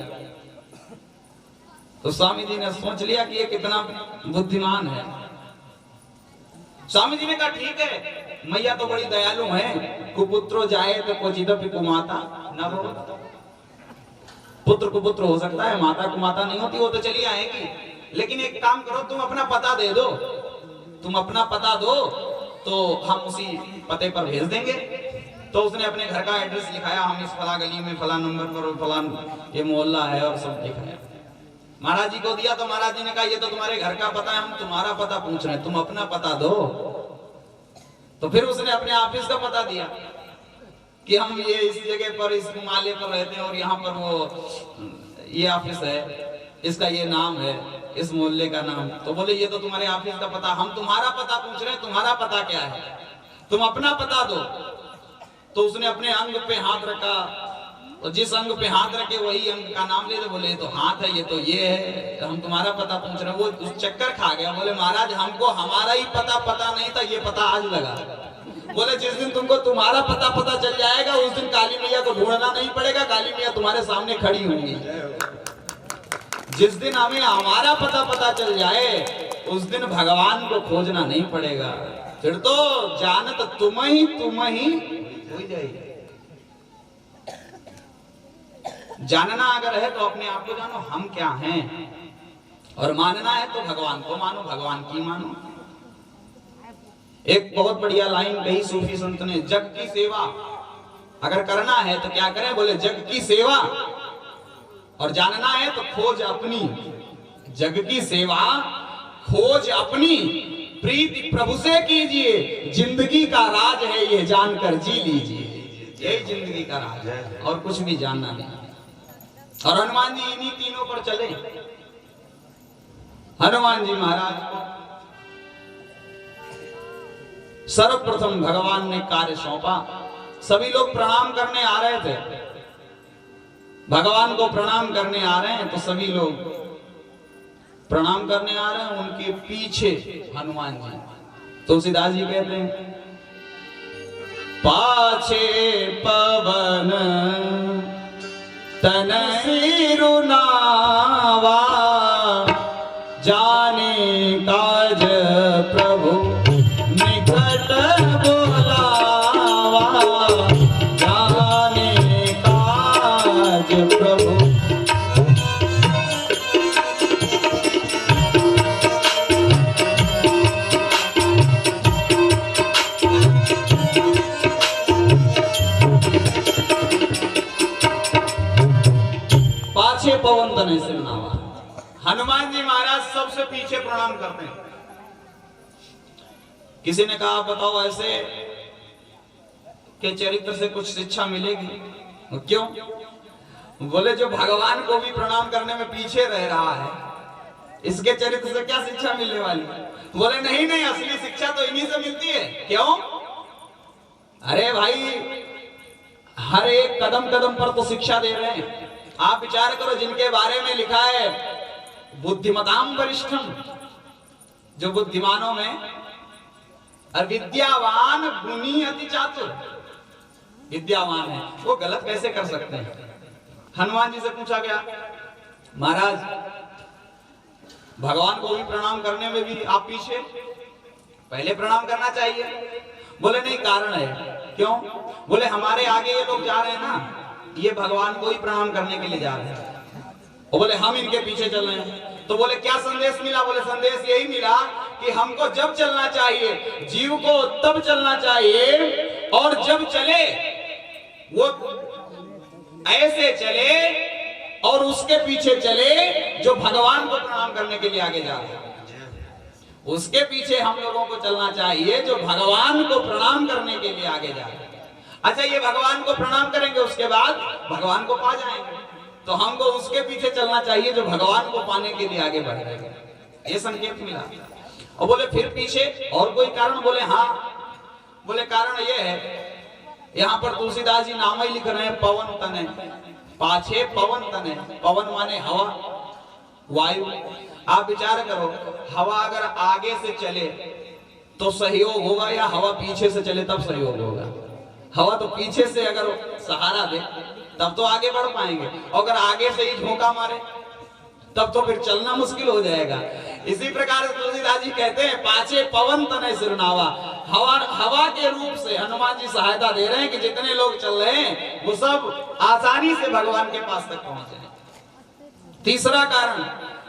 तो स्वामी जी ने सोच लिया कि ये कितना बुद्धिमान है। स्वामी जी ने कहा, ठीक है, मैया तो बड़ी दयालु है। कुपुत्रो जाए तो क्वचिदपि कुमाता न भवति। पुत्र कुपुत्र हो सकता है, माता कुमाता नहीं होती, वो तो चली आएगी। लेकिन एक काम करो, तुम अपना पता दे दो, तुम अपना पता दो तो हम उसी पते पर भेज देंगे। तो उसने अपने घर का एड्रेस लिखाया, हम इस फला गली में फला नंबर पर फला ये मोहल्ला है, और सब लिखाया। महाराज जी को दिया तो महाराज जी ने कहा, ये तो तुम्हारे घर का पता है, हम तुम्हारा पता पूछ रहे हैं, तुम अपना पता दो। तो फिर उसने अपने ऑफिस का पता दिया कि हम ये इस जगह पर इस माले पर रहते हैं, और यहाँ पर वो ये ऑफिस है, इसका ये नाम है, इस मोहल्ले का नाम। तो बोले ये तो तुम्हारे ऑफिस का पता, हम तुम्हारा पता पूछ रहे हैं, तुम्हारा पता क्या है, तुम अपना पता दो। तो उसने अपने अंग पे हाथ रखा, और जिस अंग पे हाथ रखे वही अंग का नाम ले दे। बोले तो हाथ है, ये तो ये है, हम तुम्हारा पता पूछ रहे हैं। वो उस चक्कर खा गया। बोले महाराज, हमको हमारा ही पता नहीं था, ये पता आज लगा। बोले जिस दिन तुमको तुम्हारा पता चल जाएगा, उस दिन काली मैया को ढूंढना नहीं पड़ेगा, काली मैया तुम्हारे सामने खड़ी होंगी। जिस दिन हमें हमारा पता चल जाए, उस दिन भगवान को खोजना नहीं पड़ेगा, फिर तो जानत तुम ही हो जाएगी। जानना अगर है तो अपने आप को जानो, हम क्या हैं, और मानना है तो भगवान को मानो, भगवान की मानो। एक बहुत बढ़िया लाइन कही सूफी संत ने, जग की सेवा अगर करना है तो क्या करें। बोले जग की सेवा, और जानना है तो खोज अपनी। जग की सेवा खोज अपनी, प्रीति प्रभु से कीजिए, जिंदगी का राज है ये जानकर जी लीजिए। यही जिंदगी का राज है, और कुछ भी जानना नहीं। और हनुमान जी इन्हीं तीनों पर चले। हनुमान जी महाराज को सर्वप्रथम भगवान ने कार्य सौंपा सभी लोग प्रणाम करने आ रहे थे, भगवान को प्रणाम करने आ रहे हैं, तो सभी लोग प्रणाम करने आ रहे हैं, उनके पीछे हनुमान जी। तुलसीदास जी कहते हैं, पाछे पवन तनय रुनावा, जाने काज प्रभु निकट बोलावा, जाने काज प्रभु। पाछे पवन तनय सिरनावा, हनुमान जी महाराज सबसे पीछे प्रणाम करते हैं। किसी ने कहा बताओ ऐसे के चरित्र से कुछ शिक्षा मिलेगी? क्यों? बोले जो भगवान को भी प्रणाम करने में पीछे रह रहा है, इसके चरित्र से क्या शिक्षा मिलने वाली? बोले नहीं नहीं, असली शिक्षा तो इन्हीं से मिलती है। क्यों? अरे भाई, हर एक कदम कदम पर तो शिक्षा दे रहे हैं। आप विचार करो, जिनके बारे में लिखा है बुद्धिमताम वरिष्ठम, जो बुद्धिमानों में, और विद्यावान गुणी अति चातुर, विद्यावान है, वो गलत कैसे कर सकते हैं? हनुमान जी से पूछा गया, महाराज भगवान को भी प्रणाम करने में भी आप पीछे, पहले प्रणाम करना चाहिए। बोले नहीं, कारण है। क्यों? बोले हमारे आगे ये लोग जा रहे हैं ना, ये भगवान को ही प्रणाम करने के लिए जा रहे हैं, और बोले हम इनके पीछे चल रहे हैं। तो बोले क्या संदेश मिला? बोले संदेश यही मिला कि हमको जब चलना चाहिए, जीव को तब चलना चाहिए, और जब चले वो ऐसे चले और उसके पीछे चले जो भगवान को प्रणाम करने के लिए आगे जा रहे हैं। उसके पीछे हम लोगों को चलना चाहिए जो भगवान को प्रणाम करने के लिए आगे जा रहे हैं। अच्छा, ये भगवान को प्रणाम करेंगे, उसके बाद भगवान को पा जाएंगे, तो हमको उसके पीछे चलना चाहिए जो भगवान को पाने के लिए आगे बढ़ रहे हैं। ये संकेत मिला। और बोले फिर पीछे और कोई कारण? बोले हाँ। बोले कारण ये है, यहाँ पर तुलसीदास जी नाम ही लिख रहे हैं, पवन तनय, पाछे पवन तनय। पवन माने हवा, वायु। आप विचार करो, हवा अगर आगे से चले तो सहयोग होगा, या हवा पीछे से चले तब सहयोग होगा? हवा तो पीछे से अगर सहारा दे तब तो आगे बढ़ पाएंगे, अगर आगे से ही झोंका मारे तब तो फिर चलना मुश्किल हो जाएगा। इसी प्रकार तुलसीदास जी कहते हैं, पाछे पवन तनय सिरनावा, हवा के रूप से हनुमान जी सहायता दे रहे हैं कि जितने लोग चल रहे हैं वो सब आसानी से भगवान के पास तक पहुंच जाए। तीसरा कारण,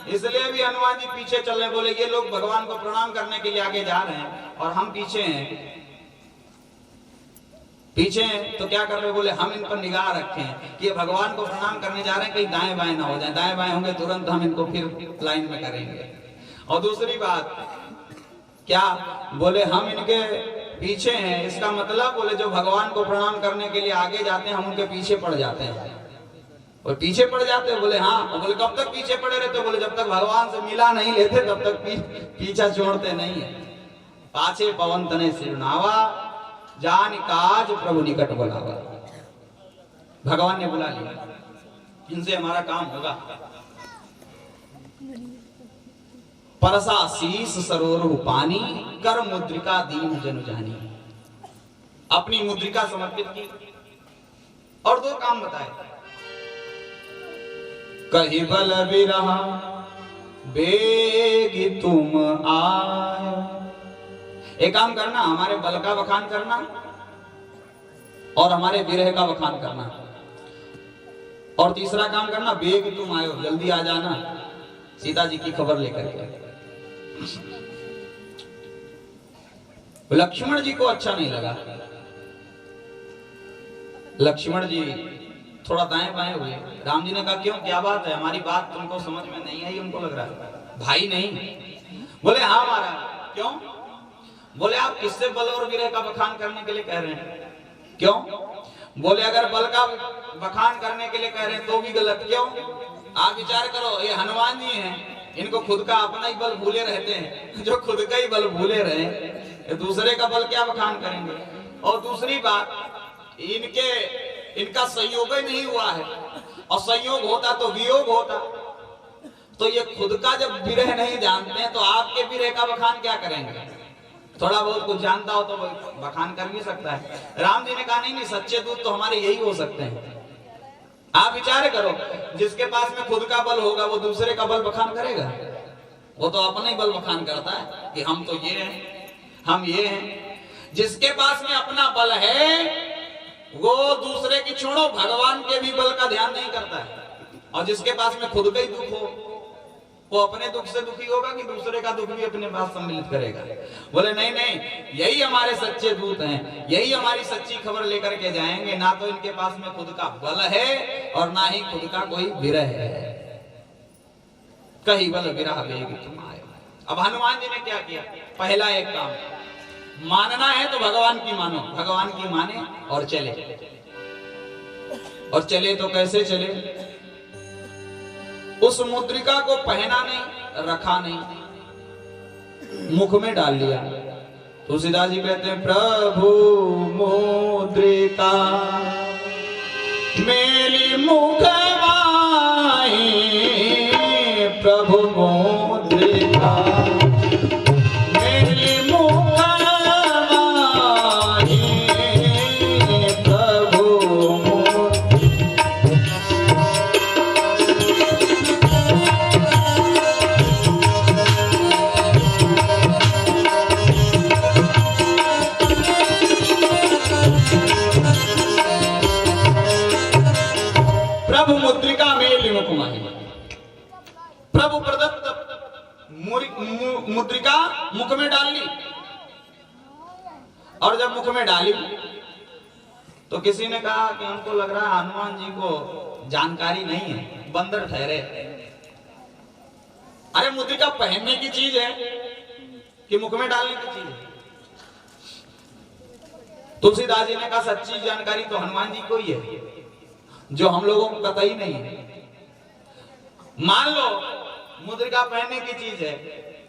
इसलिए भी हनुमान जी पीछे चल रहे, बोले ये लोग भगवान को प्रणाम करने के लिए आगे जा रहे हैं और हम पीछे हैं। पीछे हैं तो क्या कर रहे? बोले हम इन पर निगाह रखें कि ये भगवान को प्रणाम करने जा रहे हैं, कहीं दाएं बाएं ना हो जाए। दाएं बाएं होंगे तुरंत हम इनको फिर लाइन में करेंगे। और दूसरी बात क्या? बोले हम इनके पीछे हैं, इसका मतलब बोले जो भगवान को प्रणाम करने के लिए आगे जाते हैं हम उनके पीछे पड़ जाते हैं। और पीछे पड़ जाते हैं? बोले हाँ। बोले कब तक पीछे पड़े रहते? बोले जब तक भगवान से मिला नहीं लेते तब तक पीछा छोड़ते नहीं है। पाछे पवन तनय सिरनावा, जान काज प्रभु निकट बुलावा। भगवान ने बुला लिया, इनसे हमारा काम होगा। परसा शीस सरोवर पानी, कर मुद्रिका दीन जन जानी। अपनी मुद्रिका समर्पित की और दो काम बताए, कही बल बिरहा बेगी तुम आए। एक काम करना, हमारे बल का बखान करना और हमारे विरह का बखान करना, और तीसरा काम करना, बेग तुम आयो, जल्दी आ जाना सीता जी की खबर लेकर के। लक्ष्मण जी को अच्छा नहीं लगा। लक्ष्मण जी थोड़ा दाएं बाएं हुए। राम जी ने कहा क्यों, क्या बात है? हमारी बात तुमको समझ में नहीं आई? उनको लग रहा है भाई नहीं। बोले हाँ महाराज। क्यों? बोले आप किससे बल और विरह का बखान करने के लिए कह रहे हैं? क्यों? बोले अगर बल का बखान करने के लिए कह रहे हैं तो भी गलत। क्यों? आप विचार करो, ये हनुमान जी हैं, इनको खुद का अपना ही बल भूले रहते हैं। जो खुद का ही बल भूले रहे, दूसरे का बल क्या बखान करेंगे? और दूसरी बात, इनका संयोग ही नहीं हुआ है, और संयोग होता तो वियोग होता। तो ये खुद का जब विरह नहीं जानते हैं तो आपके विरह का बखान क्या करेंगे? थोड़ा बहुत कुछ जानता हो तो बखान कर भी सकता है। राम जी ने कहा नहीं, सच्चे दूत तो हमारे यही हो सकते हैं। आप विचार करो, जिसके पास में खुद का बल होगा वो दूसरे का बल बखान करेगा? वो तो अपना ही बल बखान करता है कि हम तो ये हैं, हम ये हैं। जिसके पास में अपना बल है वो दूसरे की छोड़ो, भगवान के भी बल का ध्यान नहीं करता है। और जिसके पास में खुद का ही दुख हो वो अपने दुख से दुखी होगा कि दूसरे का दुख भी अपने पास सम्मिलित करेगा? बोले नहीं नहीं, यही हमारे सच्चे दूत हैं, यही हमारी सच्ची खबर लेकर के जाएंगे। ना तो इनके पास में खुद का बल है और ना ही खुद का कोई विरह है। कहीं बल विरह वेग तुम आए। अब हनुमान जी ने क्या किया? पहला एक काम, मानना है तो भगवान की मानो, भगवान की माने और चले। और चले तो कैसे चले? उस मुद्रिका को पहना नहीं, रखा नहीं, मुख में डाल लिया। तुलसीदास जी कहते हैं प्रभु मुद्रिका मेरी मुख माही, प्रभु मुद्रिका मेरी मुख माही, प्रभु प्रभु मुद्रिका मेरी मुख माही। प्रभु प्रदत्त मुद्रिका मुख में डाल ली। और जब मुख में डाली तो किसी ने कहा कि हमको लग रहा है हनुमान जी को जानकारी नहीं है, बंदर ठहरे। अरे मुद्रिका पहनने की चीज है कि मुख में डालने की चीज है? तुलसीदास जी ने कहा सच्ची जानकारी तो हनुमान जी को ही है, जो हम लोगों को कतई नहीं है। मान लो मुद्रिका पहनने की चीज है,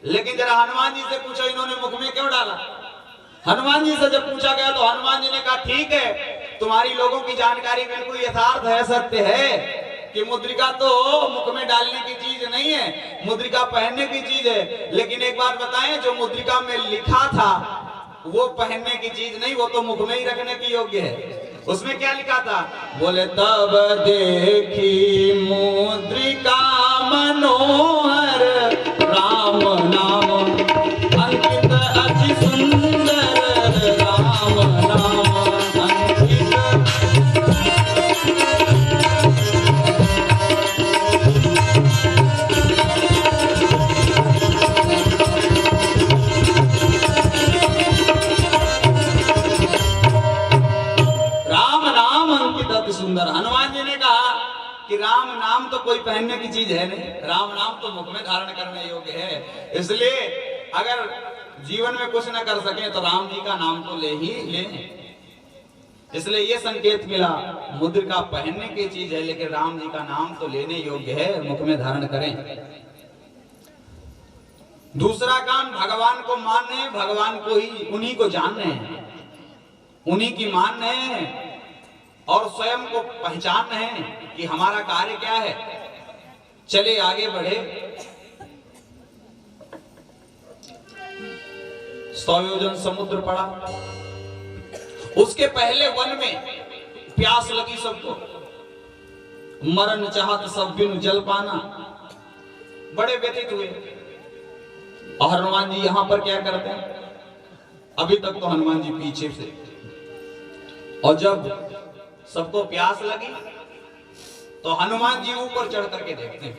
लेकिन जरा हनुमान जी से पूछो इन्होंने मुख में क्यों डाला? हनुमान जी से जब पूछा गया तो हनुमान जी ने कहा ठीक है, तुम्हारी लोगों की जानकारी बिल्कुल यथार्थ है, सत्य है कि मुद्रिका तो मुख में डालने की चीज नहीं है, मुद्रिका पहनने की चीज है। लेकिन एक बात बताएं, जो मुद्रिका में लिखा था वो पहनने की चीज नहीं, वो तो मुख में ही रखने की योग्य है। उसमें क्या लिखा था? बोले तब देखी मुद्रिका मनोहर, राम नाम अंकित अति सुंदर, राम नाम अंकित। सुंदर। हनुमान जी ने कहा कि राम नाम तो कोई पहनने की चीज है नहीं, राम नाम तो मुख में धारण करने योग्य है। इसलिए अगर जीवन में कुछ न कर सके तो राम जी का नाम तो ले ही लें। इसलिए ये संकेत मिला, मुद्रिका पहनने की चीज है लेकिन राम जी का नाम तो लेने योग्य है, मुख में धारण करें। दूसरा काम, भगवान को मानने, भगवान को ही उन्हीं को जानने हैं, उन्हीं की मानने हैं और स्वयं को पहचानना है कि हमारा कार्य क्या है। चले आगे बढ़े। 100 योजन समुद्र पड़ा। उसके पहले वन में प्यास लगी सबको, मरण चाहत सब बिनु जल पाना, बड़े व्यथित हुए। और हनुमान जी यहां पर क्या करते हैं? अभी तक तो हनुमान जी पीछे से, और जब सबको प्यास लगी तो हनुमान जी ऊपर चढ़ करके देखते हैं।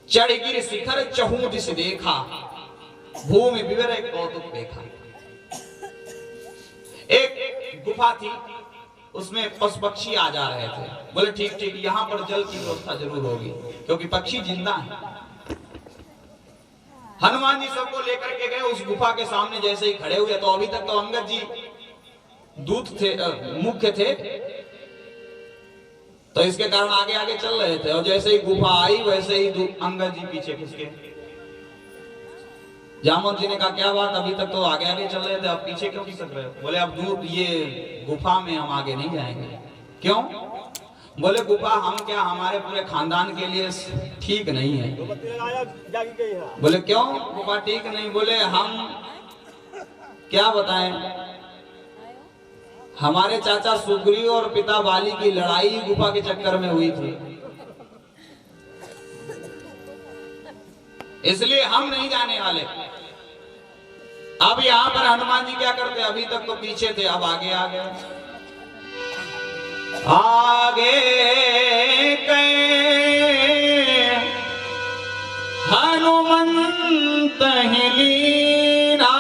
चढ़ गिर शिखर चहु दिस देखा, भूमि विवर कौतुक देखा। एक गुफा थी, उसमें पशु पक्षी आ जा रहे थे। बोले ठीक ठीक, यहां पर जल की व्यवस्था जरूर होगी क्योंकि पक्षी जिंदा है। हनुमान जी सबको लेकर के गए उस गुफा के सामने। जैसे ही खड़े हुए तो अभी तक तो अंगद जी दूत थे, मुख्य थे, तो इसके कारण आगे आगे चल रहे थे। और जैसे ही गुफा आई वैसे ही अंगद जी पीछे खिसके। जामवंत जी ने कहा क्या बात, अभी तक तो आगे आगे चल रहे थे, अब पीछे क्यों खिसक रहे हो? बोले अब दूर ये गुफा में हम आगे नहीं जाएंगे। क्यों? बोले गुफा हम क्या, हमारे पूरे खानदान के लिए ठीक नहीं है। बोले क्यों गुफा ठीक नहीं? बोले हम क्या बताएं, हमारे चाचा सुग्रीव और पिता बाली की लड़ाई गुफा के चक्कर में हुई थी, इसलिए हम नहीं जाने वाले। अब यहाँ पर हनुमान जी क्या करते? अभी तक तो पीछे थे, अब आगे आ गए। आगे गए हनुमंत लीना,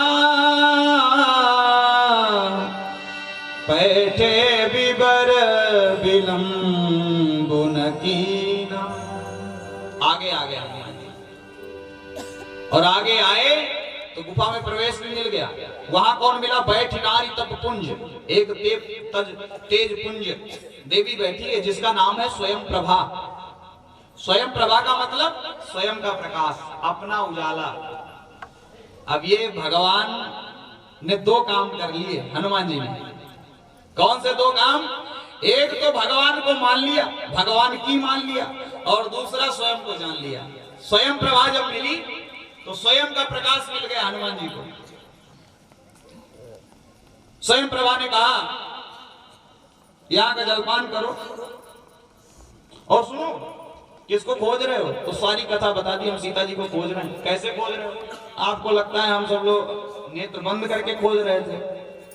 बैठे बिबर बिलम्बुन कीना। आगे आ गए और आगे आए तो गुफा में प्रवेश भी मिल गया। वहां कौन मिला? बैठ नारी तप पुंज, एक तेज पुंज देवी बैठी है जिसका नाम है स्वयं प्रभा। स्वयं प्रभा का मतलब स्वयं का प्रकाश, अपना उजाला। अब ये भगवान ने दो काम कर लिए हनुमान जी ने। कौन से दो काम? एक तो भगवान को मान लिया, भगवान की मान लिया, और दूसरा स्वयं को जान लिया। स्वयं प्रभा जब मिली तो स्वयं का प्रकाश मिल गया हनुमान जी को। स्वयं प्रभा ने कहा यहां का जलपान करो और सुनो किसको खोज रहे हो? तो सारी कथा बता दी, हम सीता जी को खोज रहे हैं। कैसे खोज रहे हो? आपको लगता है हम सब लोग नेत्र बंद करके खोज रहे थे?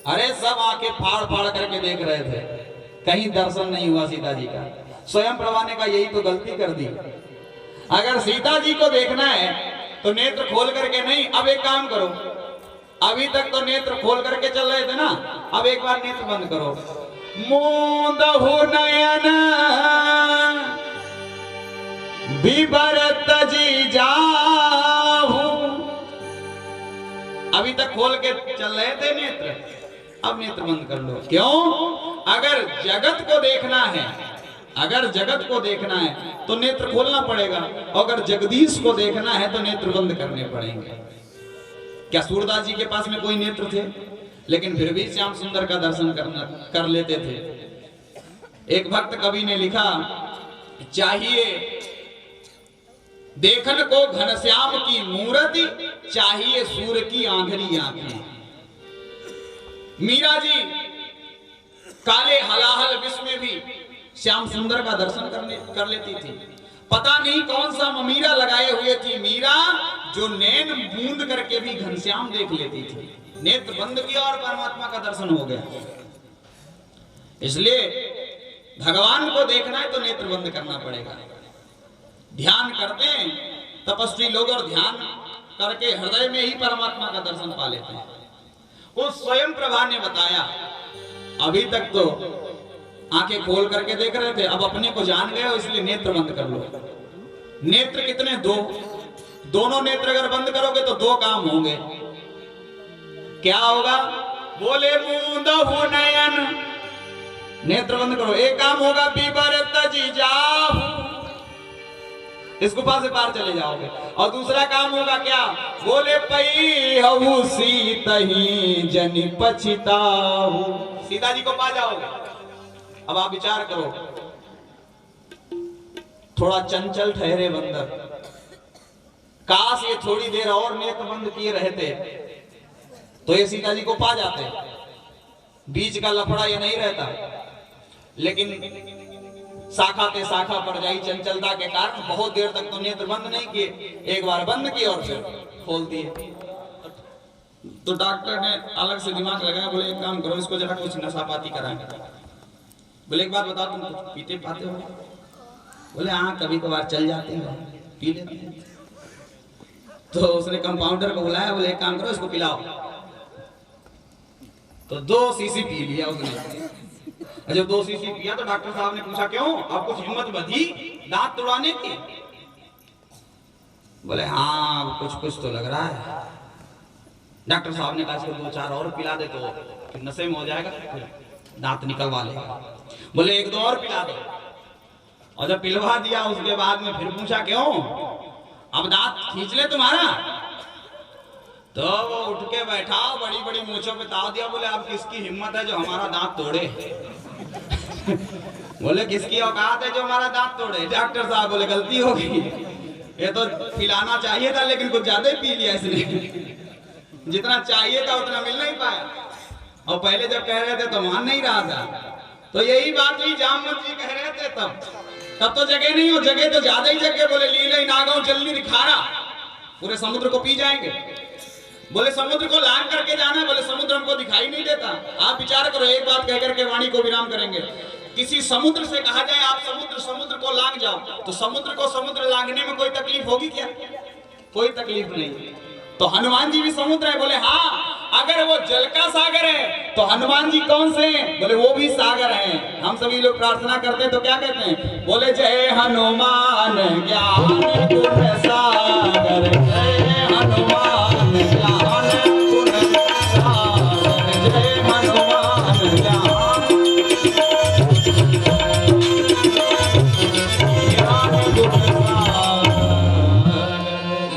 अरे सब आंखें फाड़ फाड़ करके देख रहे थे, कहीं दर्शन नहीं हुआ सीता जी का। स्वयं प्रभा ने कहा यही तो गलती कर दी, अगर सीता जी को देखना है तो नेत्र खोल करके नहीं, अब एक काम करो, अभी तक तो नेत्र खोल करके चल रहे थे ना, अब एक बार नेत्र बंद करो। मोदहु नयन बिबरत जी जाहु, अभी तक खोल के चल रहे थे नेत्र, अब नेत्र बंद कर लो। क्यों? अगर जगत को देखना है, अगर जगत को देखना है तो नेत्र खोलना पड़ेगा, अगर जगदीश को देखना है तो नेत्र बंद करने पड़ेंगे। क्या सूरदास जी के पास में कोई नेत्र थे? लेकिन फिर भी श्याम सुंदर का दर्शन कर लेते थे। एक भक्त कवि ने लिखा, चाहिए देखन को घनश्याम की मूर्ति, चाहिए सूर्य की आंधरी आंखें। मीरा जी काले हलाहल विश्व में भी श्याम सुंदर का दर्शन कर लेती थी। पता नहीं कौन सा ममीरा लगाए हुए थी मीरा, जो नैन बूंद करके भी घनश्याम देख लेती थी। नेत्र बंद किया और परमात्मा का दर्शन हो गया। इसलिए भगवान को देखना है तो नेत्र बंद करना पड़ेगा। ध्यान करते हैं तपस्वी लोग, और ध्यान करके हृदय में ही परमात्मा का दर्शन पा लेते हैं। उस स्वयं प्रभा ने बताया, अभी तक तो आंखें खोल करके देख रहे थे, अब अपने को जान गए हो, इसलिए नेत्र बंद कर लो। नेत्र कितने? दो। दोनों नेत्र अगर बंद करोगे तो दो काम होंगे। क्या होगा? बोले मूंदहु नयन, नेत्र बंद करो, एक काम होगा बिबरत जी जाहु, इस गुफा से पार चले जाओगे। और दूसरा काम होगा क्या? बोले पैहु सीतहि जनि पछिताहु, सीता जी को पा जाओगे। अब आप विचार करो, थोड़ा चंचल ठहरे बंदर, काश ये थोड़ी देर और नेत्र बंद किए रहते तो ये सीता जी को पा जाते। बीच का लफड़ा ये नहीं रहता, लेकिन शाखा पे शाखा पड़ जाई चंचलता के कारण बहुत देर तक तो नेत्र बंद नहीं किए, एक बार बंद किए और फिर खोल दिए। तो डॉक्टर ने अलग से दिमाग लगाया, बोले एक काम करो, इसको जरा कुछ नशापाती कराएं। बोले एक बात बताओ, तुम कुछ पीते पाते हो? बोले हाँ कभी कभार चल जाते हैं, पी लेते हैं। तो उसने कंपाउंडर को बुलाया, बोले एक काम करो इसको पिलाओ। तो 2 शीशी पी लिया उसने। जब 2 शीशी पिया तो डॉक्टर साहब ने पूछा क्यों, अब कुछ हिम्मत बधी दांत तोड़ाने की? बोले हाँ कुछ कुछ तो लग रहा है। डॉक्टर साहब ने कहा इसको 2-4 और पिला दे तो फिर नशे में हो जाएगा, दांत निकलवा लेगा। बोले 1-2 और पिला दो। और जब पिलवा दिया उसके बाद में फिर पूछा क्यों, अब दांत खींच ले तुम्हारा? तो वो उठ के बैठा, बड़ी बड़ी मूंछों पे ताव दिया, बोले अब किसकी हिम्मत है जो हमारा दांत तोड़े। बोले किसकी औकात है जो हमारा दांत तोड़े। डॉक्टर साहब बोले गलती हो गई, ये तो पिलाना चाहिए था लेकिन कुछ ज्यादा ही पी लिया इसने। जितना चाहिए था उतना मिल नहीं पाया, और पहले जब कह रहे थे तो मान नहीं रहा था। तो यही बात हुई, जामवंत जी कह रहे थे तब तो जगह नहीं हो, जगह तो ज्यादा ही जगह। बोले लीले नागांव जल्दी दिखारा, पूरे समुद्र को पी जाएंगे। बोले समुद्र को लांग करके जाना है, बोले समुद्र हमको दिखाई नहीं देता। आप विचार करो, एक बात कहकर के वाणी को विराम करेंगे। किसी समुद्र से कहा जाए आप समुद्र को लांग जाओ, तो समुद्र को समुद्र लांगने में कोई तकलीफ होगी क्या? कोई तकलीफ नहीं। तो हनुमान जी भी समुद्र है। बोले हाँ, अगर वो जल का सागर है तो हनुमान जी कौन से हैं? बोले वो भी सागर हैं। हम सभी लोग प्रार्थना करते हैं तो क्या कहते हैं? बोले जय हनुमान ज्ञान गुण सागर, जय हनुमान ज्ञान गुण सागर, जय हनुमान ज्ञान गुण सागर।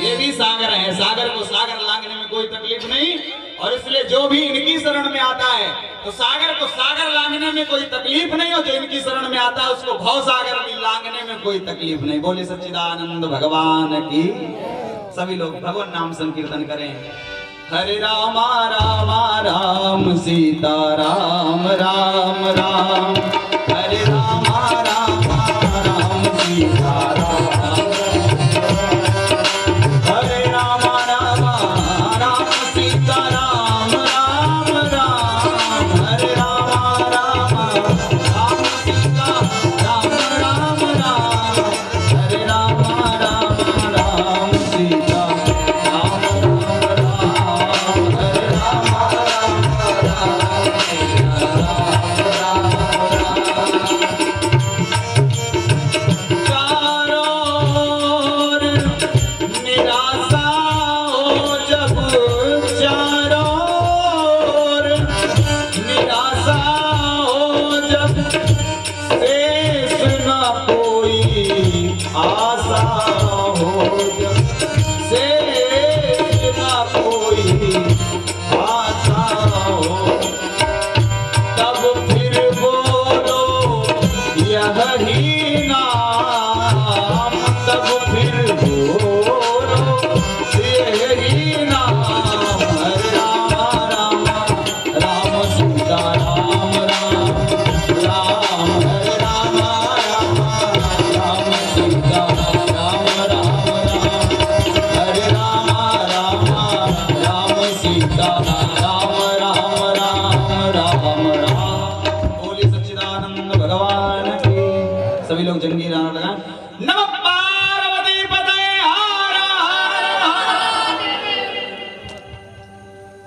ये भी सागर है, सागर को सागर लांघने में कोई तकलीफ नहीं। और इसलिए जो भी इनकी शरण में आता है तो सागर को सागर लांघने में कोई तकलीफ नहीं, और जो इनकी शरण में आता है उसको भव सागर भी लांघने में कोई तकलीफ नहीं। बोले सच्चिदानंद भगवान की। सभी लोग भगवान नाम संकीर्तन करें। हरे रामा रामा राम सीता राम राम राम, हरे रामा रामा राम सीता राम, हरे रामा रामा राम सीता राम राम राम, हरे रामा रामा राम सीता राम राम राम, हरे रामा रामा राम सीता राम राम राम, हरे रामा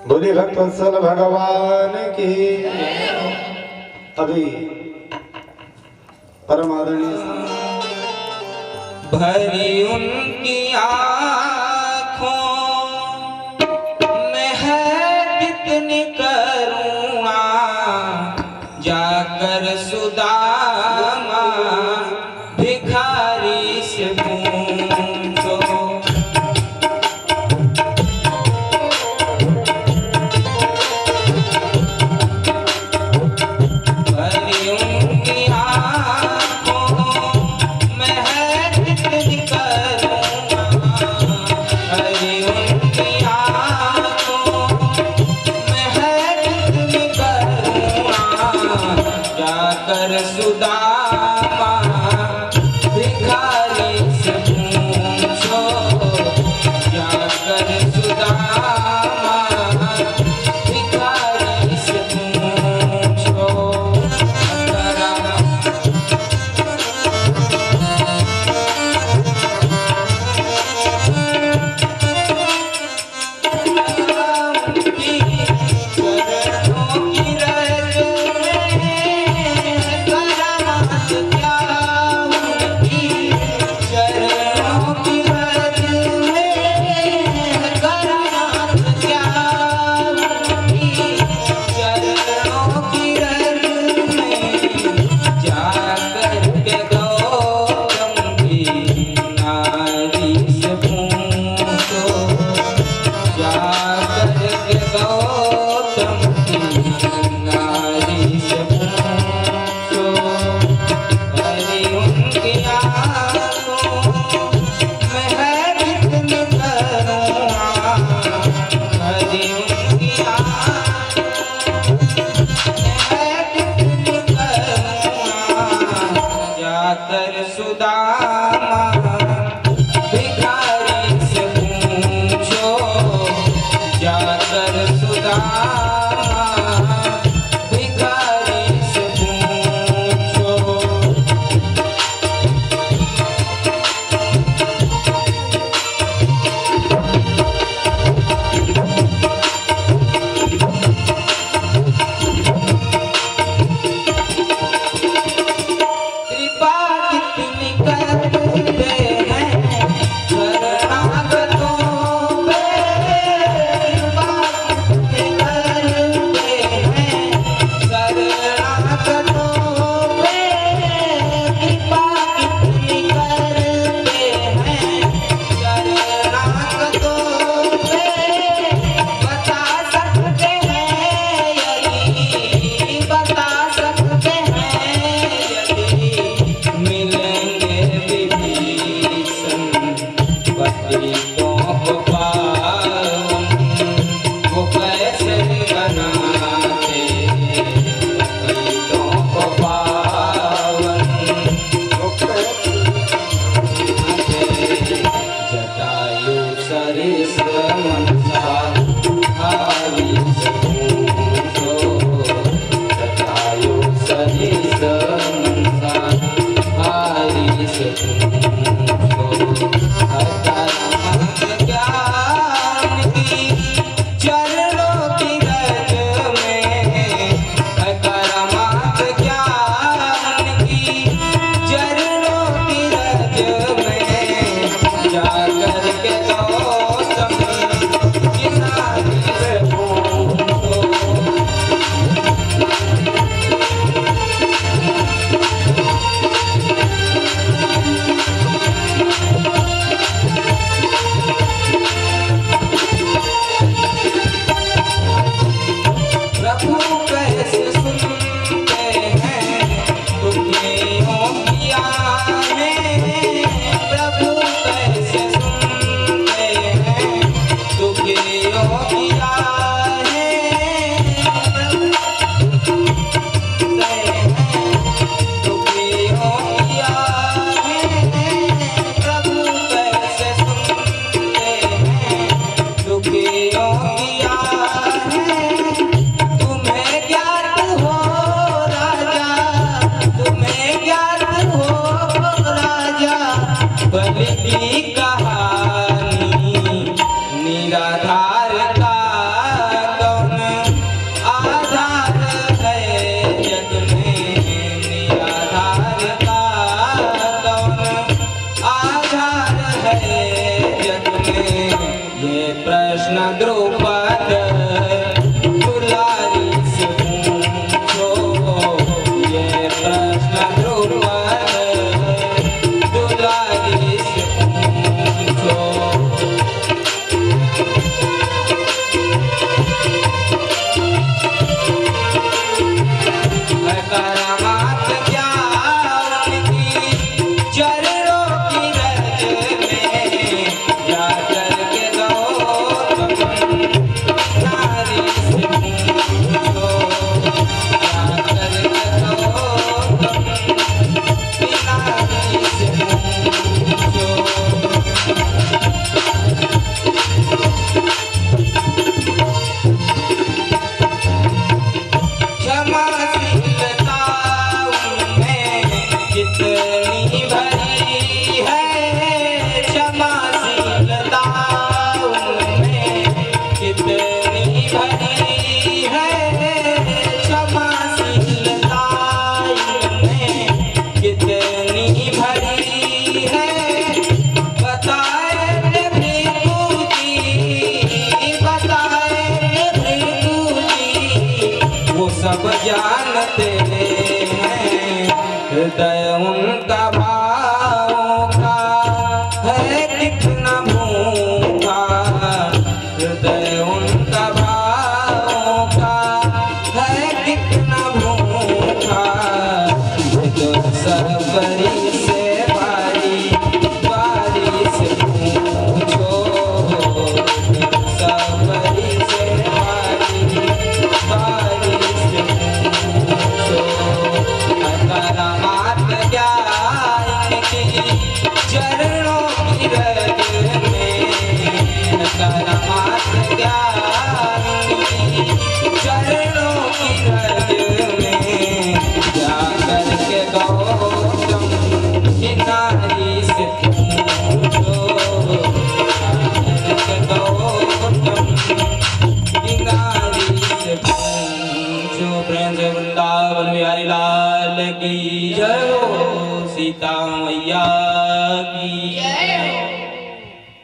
बोले भक्तवत्सल भगवान की। अभी परम आदरणीय भरी उनकी आँखों में है कितनी करुणा, जाकर सुदामा भिखारी से पूछो। भरी उनकी आँखों में है कितनी करुणा, भरी उनकी आँखों में है के गौतम नारी से पूछो, हरि उनकी आंखों में है कितनी करुणा, हरि उनकी आंखों में है कितनी करुणा। जाकर सुदामा भिखारी से पूछो, जाकर सुदामा भिखारी से पूछो। कृपा कितनी करते हैं शरणागतों पे, कृपा कितनी करते हैं शरणागतों पे, कृपा कितनी करते हैं शरणागतों पे। बता सकते हैं यदि, बता सकते हैं यदि मिलेंगे विभीषण पतितों को पावन, वो कैसे बनाते पतितों को पावन, वो कैसे बनाते। जटायु सरिस मनसा हारी से पूछो, जटायु सरिस मनसा हारी से पूछो। अकर्मण्य ज्ञान की चरणों की रज में, अकर्मण्य ज्ञान की चरणों की रज में, जाकर के गौतम किनारे से पूछो। प्रभु कैसे सुनते हैं दुखियों की आहें, प्रभु कैसे सुनते हैं दुखियों की आहें, प्रभु सुनते हैं दुखियों की आहें, प्रभु कैसे सुनते हैं दुखियों की आहें। तुम्हें ज्ञात हो राजा, तुम्हें ज्ञात हो राजा, बलि की कहानी निराधार का कौन आधार है जग में, निराधार का कौन आधार है जग में। ये प्रश्न द्रुपद दुलारी से पूछो, ये प्रश्न द्रुपद दुलारी से पूछो। अकर्मण्य ज्ञान की चरणों की रज में, जाकर के गौतम नारी से पूछो, जाकर के गौतम नारी से पूछो। क्षमाशीलता उनमें कितनी भरी है, क्षमाशीलता उनमें कितनी भरी है, क्षमाशीलता उनमें कितनी भरी है। बताए भृगु जी, बताए भृगु जी, वो सब जानते हैं हृदय उनका भावों का है कितना भूखा, हृदय उनका भाव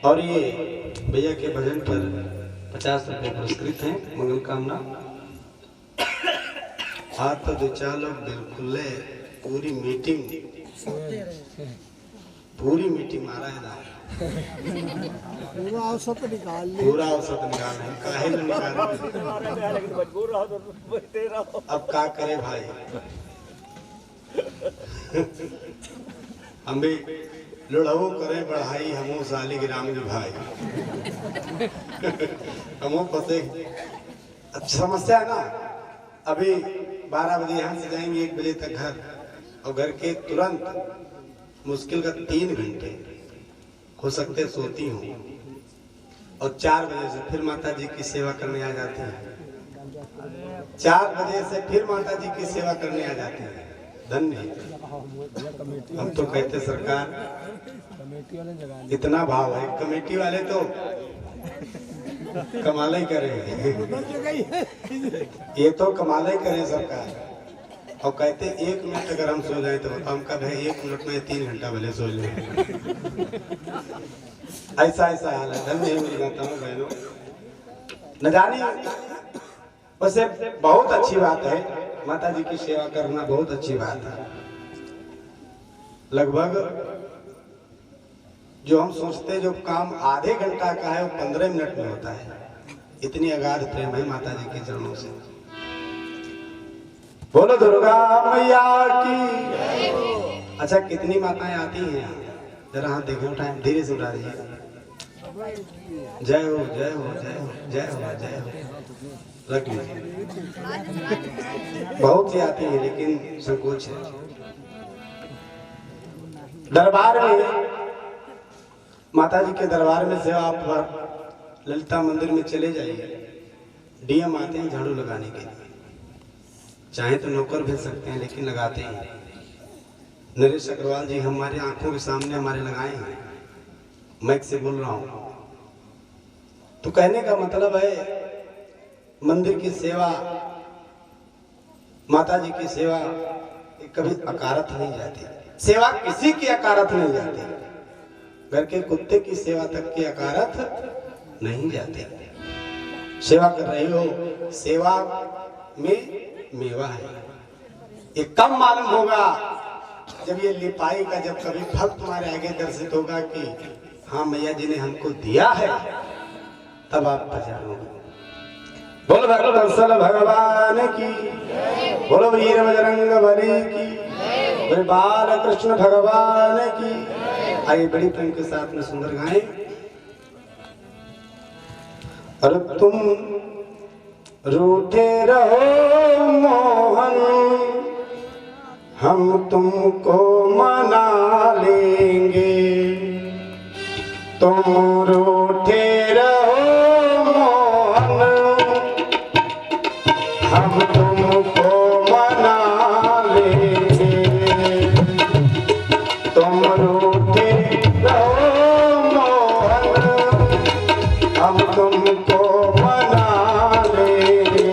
और ये भैया के भजन पर 50 रुपये पुरस्कृत हैं। मंगल कामना। आज तो दो चार लोग बिल्कुल पूरी मीटिंग मारा है ना, पूरा औसत निकाल ले। पूरा औसत निकाल है, काहे न निकाल। अब क्या करे भाई, हम भी लड़ाओ करे बढ़ाई, हमो सालिग्राम की भाई हमो पते। अच्छा समस्या है ना, अभी 12 बजे यहाँ से जाएंगे, 1 बजे तक घर, और घर के तुरंत मुश्किल का 3 घंटे हो सकते सोती हूँ, और 4 बजे से फिर माता जी की सेवा करने आ जाती है। 4 बजे से फिर माता जी की सेवा करने आ जाती है। धन्य हम तो कहते सरकार इतना भाव है, कमेटी वाले तो कमाल ही करें, ये तो कमाल ही करें सरकार। और कहते 1 मिनट अगर हम सो जाए तो हम कब है 1 मिनट में 3 घंटा भले सो लें। ऐसा हाल है। धन्य मेरी माताओं बहनों, न जाने वैसे बहुत अच्छी बात है, माता जी की सेवा करना बहुत अच्छी बात है। लगभग जो हम सोचते जो काम आधे घंटा का है वो 15 मिनट में होता है। इतनी अगाध प्रेम है माता जी के चरणों से। बोलो दुर्गा मैया की। अच्छा कितनी माताएं आती हैं यहाँ, जरा हाथ देखो, टाइम धीरे से उठा दीजिए। जय हो जय हो जय हो जय हो जय हो, रख लीजिए। बहुत सी आती है लेकिन संकोच है। दरबार में, माता जी के दरबार में सेवा आप ललिता मंदिर में चले जाइए, डीएम आते हैं झाड़ू लगाने के लिए। चाहे तो नौकर भेज सकते हैं लेकिन लगाते हैं। नरेश अग्रवाल जी हमारे आंखों के सामने हमारे लगाए हैं, माइक से बोल रहा हूं। तो कहने का मतलब है मंदिर की सेवा, माता जी की सेवा कभी अकारत नहीं जाती। सेवा किसी की अकारत नहीं जाती, घर के कुत्ते की सेवा तक की अकारत नहीं जाती। सेवा कर रही हो, सेवा में मेवा है। ये कम मालूम होगा जब ये लिपाई का, जब कभी फल तुम्हारे आगे दर्शित होगा कि हाँ मैया जी ने हमको दिया है, तब आप पहचानोगे। बोलो भगवत्सल भगवान की, बोलो वीर बजरंग बली की, बोलो बाल कृष्ण भगवान की। आइए बड़ी प्रेम के साथ में सुंदर गाएं। और तुम रूठे रहो मोहन, हम तुमको मना लेंगे। तुम रूठे रहो मोहन, हम तुमको मना लेंगे। तुम रूठे रहो मोहन, हम तुमको मना लेंगे।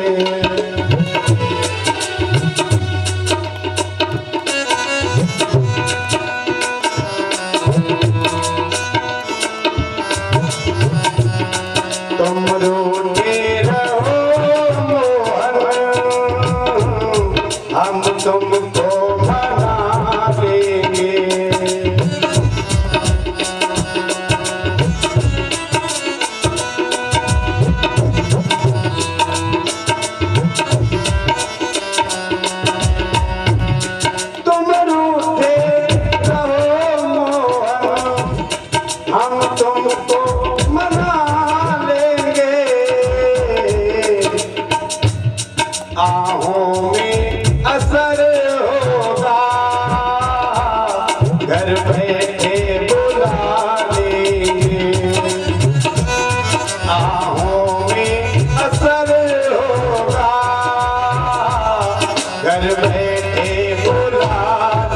तुम रूठे रहो मोहन, हम तुमको मना लेंगे। तुम रूठे रहो मोहन, हम तुमको मना लेंगे। आहों में असर होगा, घर बैठे बुला लेंगे। आहों में असर होगा, घर बैठे बुला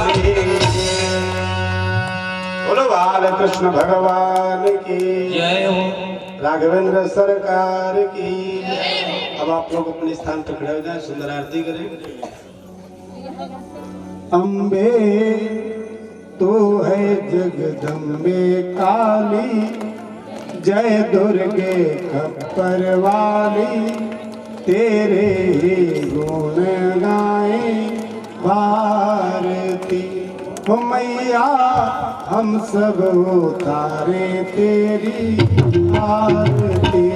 लेंगे। बोलो बाल कृष्ण भगवान की जय हो। राघवेंद्र सरकार की। अब आप लोग अपने स्थान पर खड़े हो जाएं, सुंदर आरती करें। अम्बे तो है जगदम्बे काली, जय दुर्गे खप्पर वाली तेरे गुण गाए भारती। हो मैया हम सब उतारे तेरी आरती।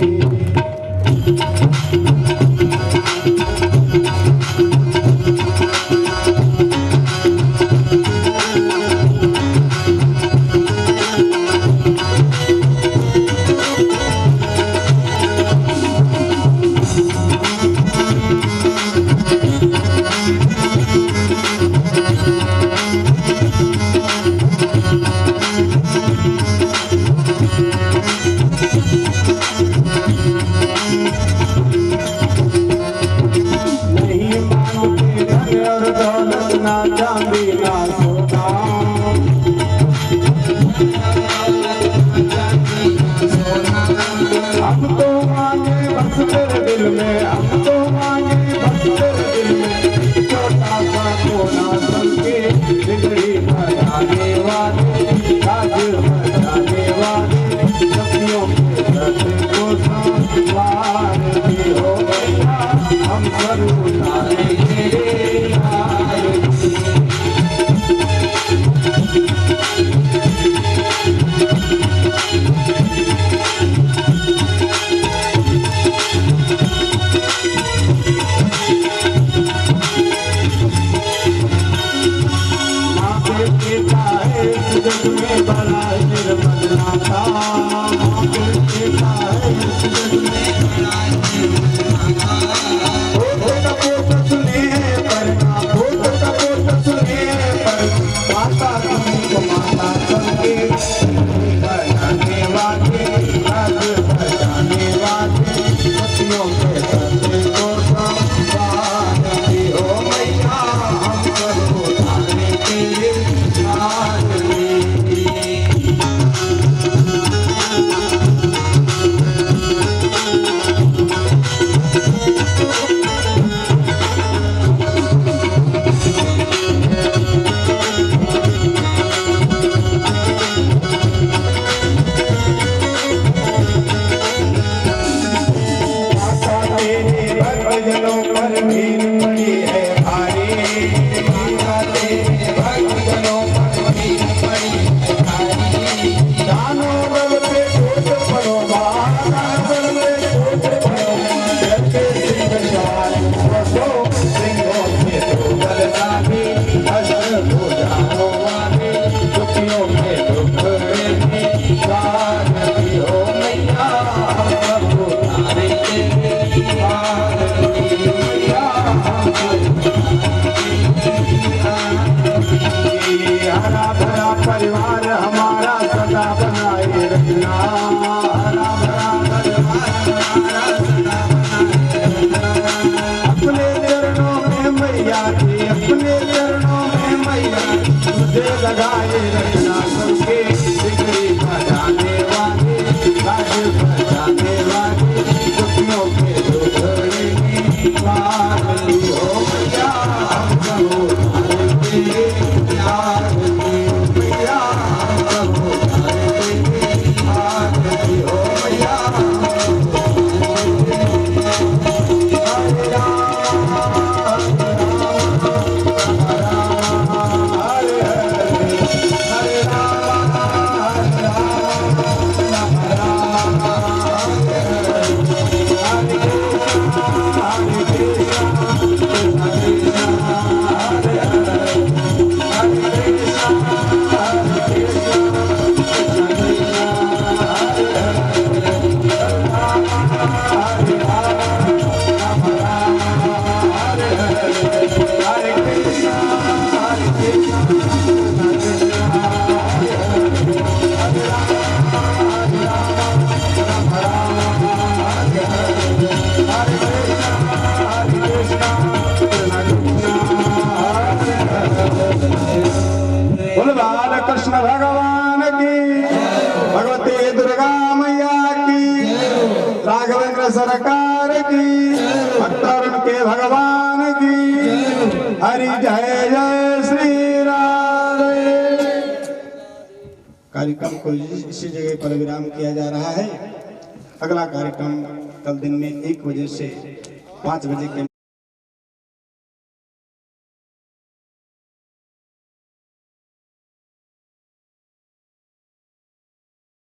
परिवार हमारा सदा बनाए रखना। हरा भरा परिवार हमारा सदा बनाए रखना। अपने चरणों में मैया की, अपने चरणों में मैया तुझे लगाए रखना। सबके बिगड़ी बजाने वाले, राज बजाने वाले, दुखियों के दुखड़े की वाली हो मैया। हम सब तेरे प्यार कृष्ण भगवान की, भगवती दुर्गा मैया की, राघवेंद्र सरकार की, भक्तों के भगवान की। हरि जय जय श्री राधे। कार्यक्रम को इसी जगह पर विराम किया जा रहा है। अगला कार्यक्रम कल दिन में 1 बजे से 5 बजे के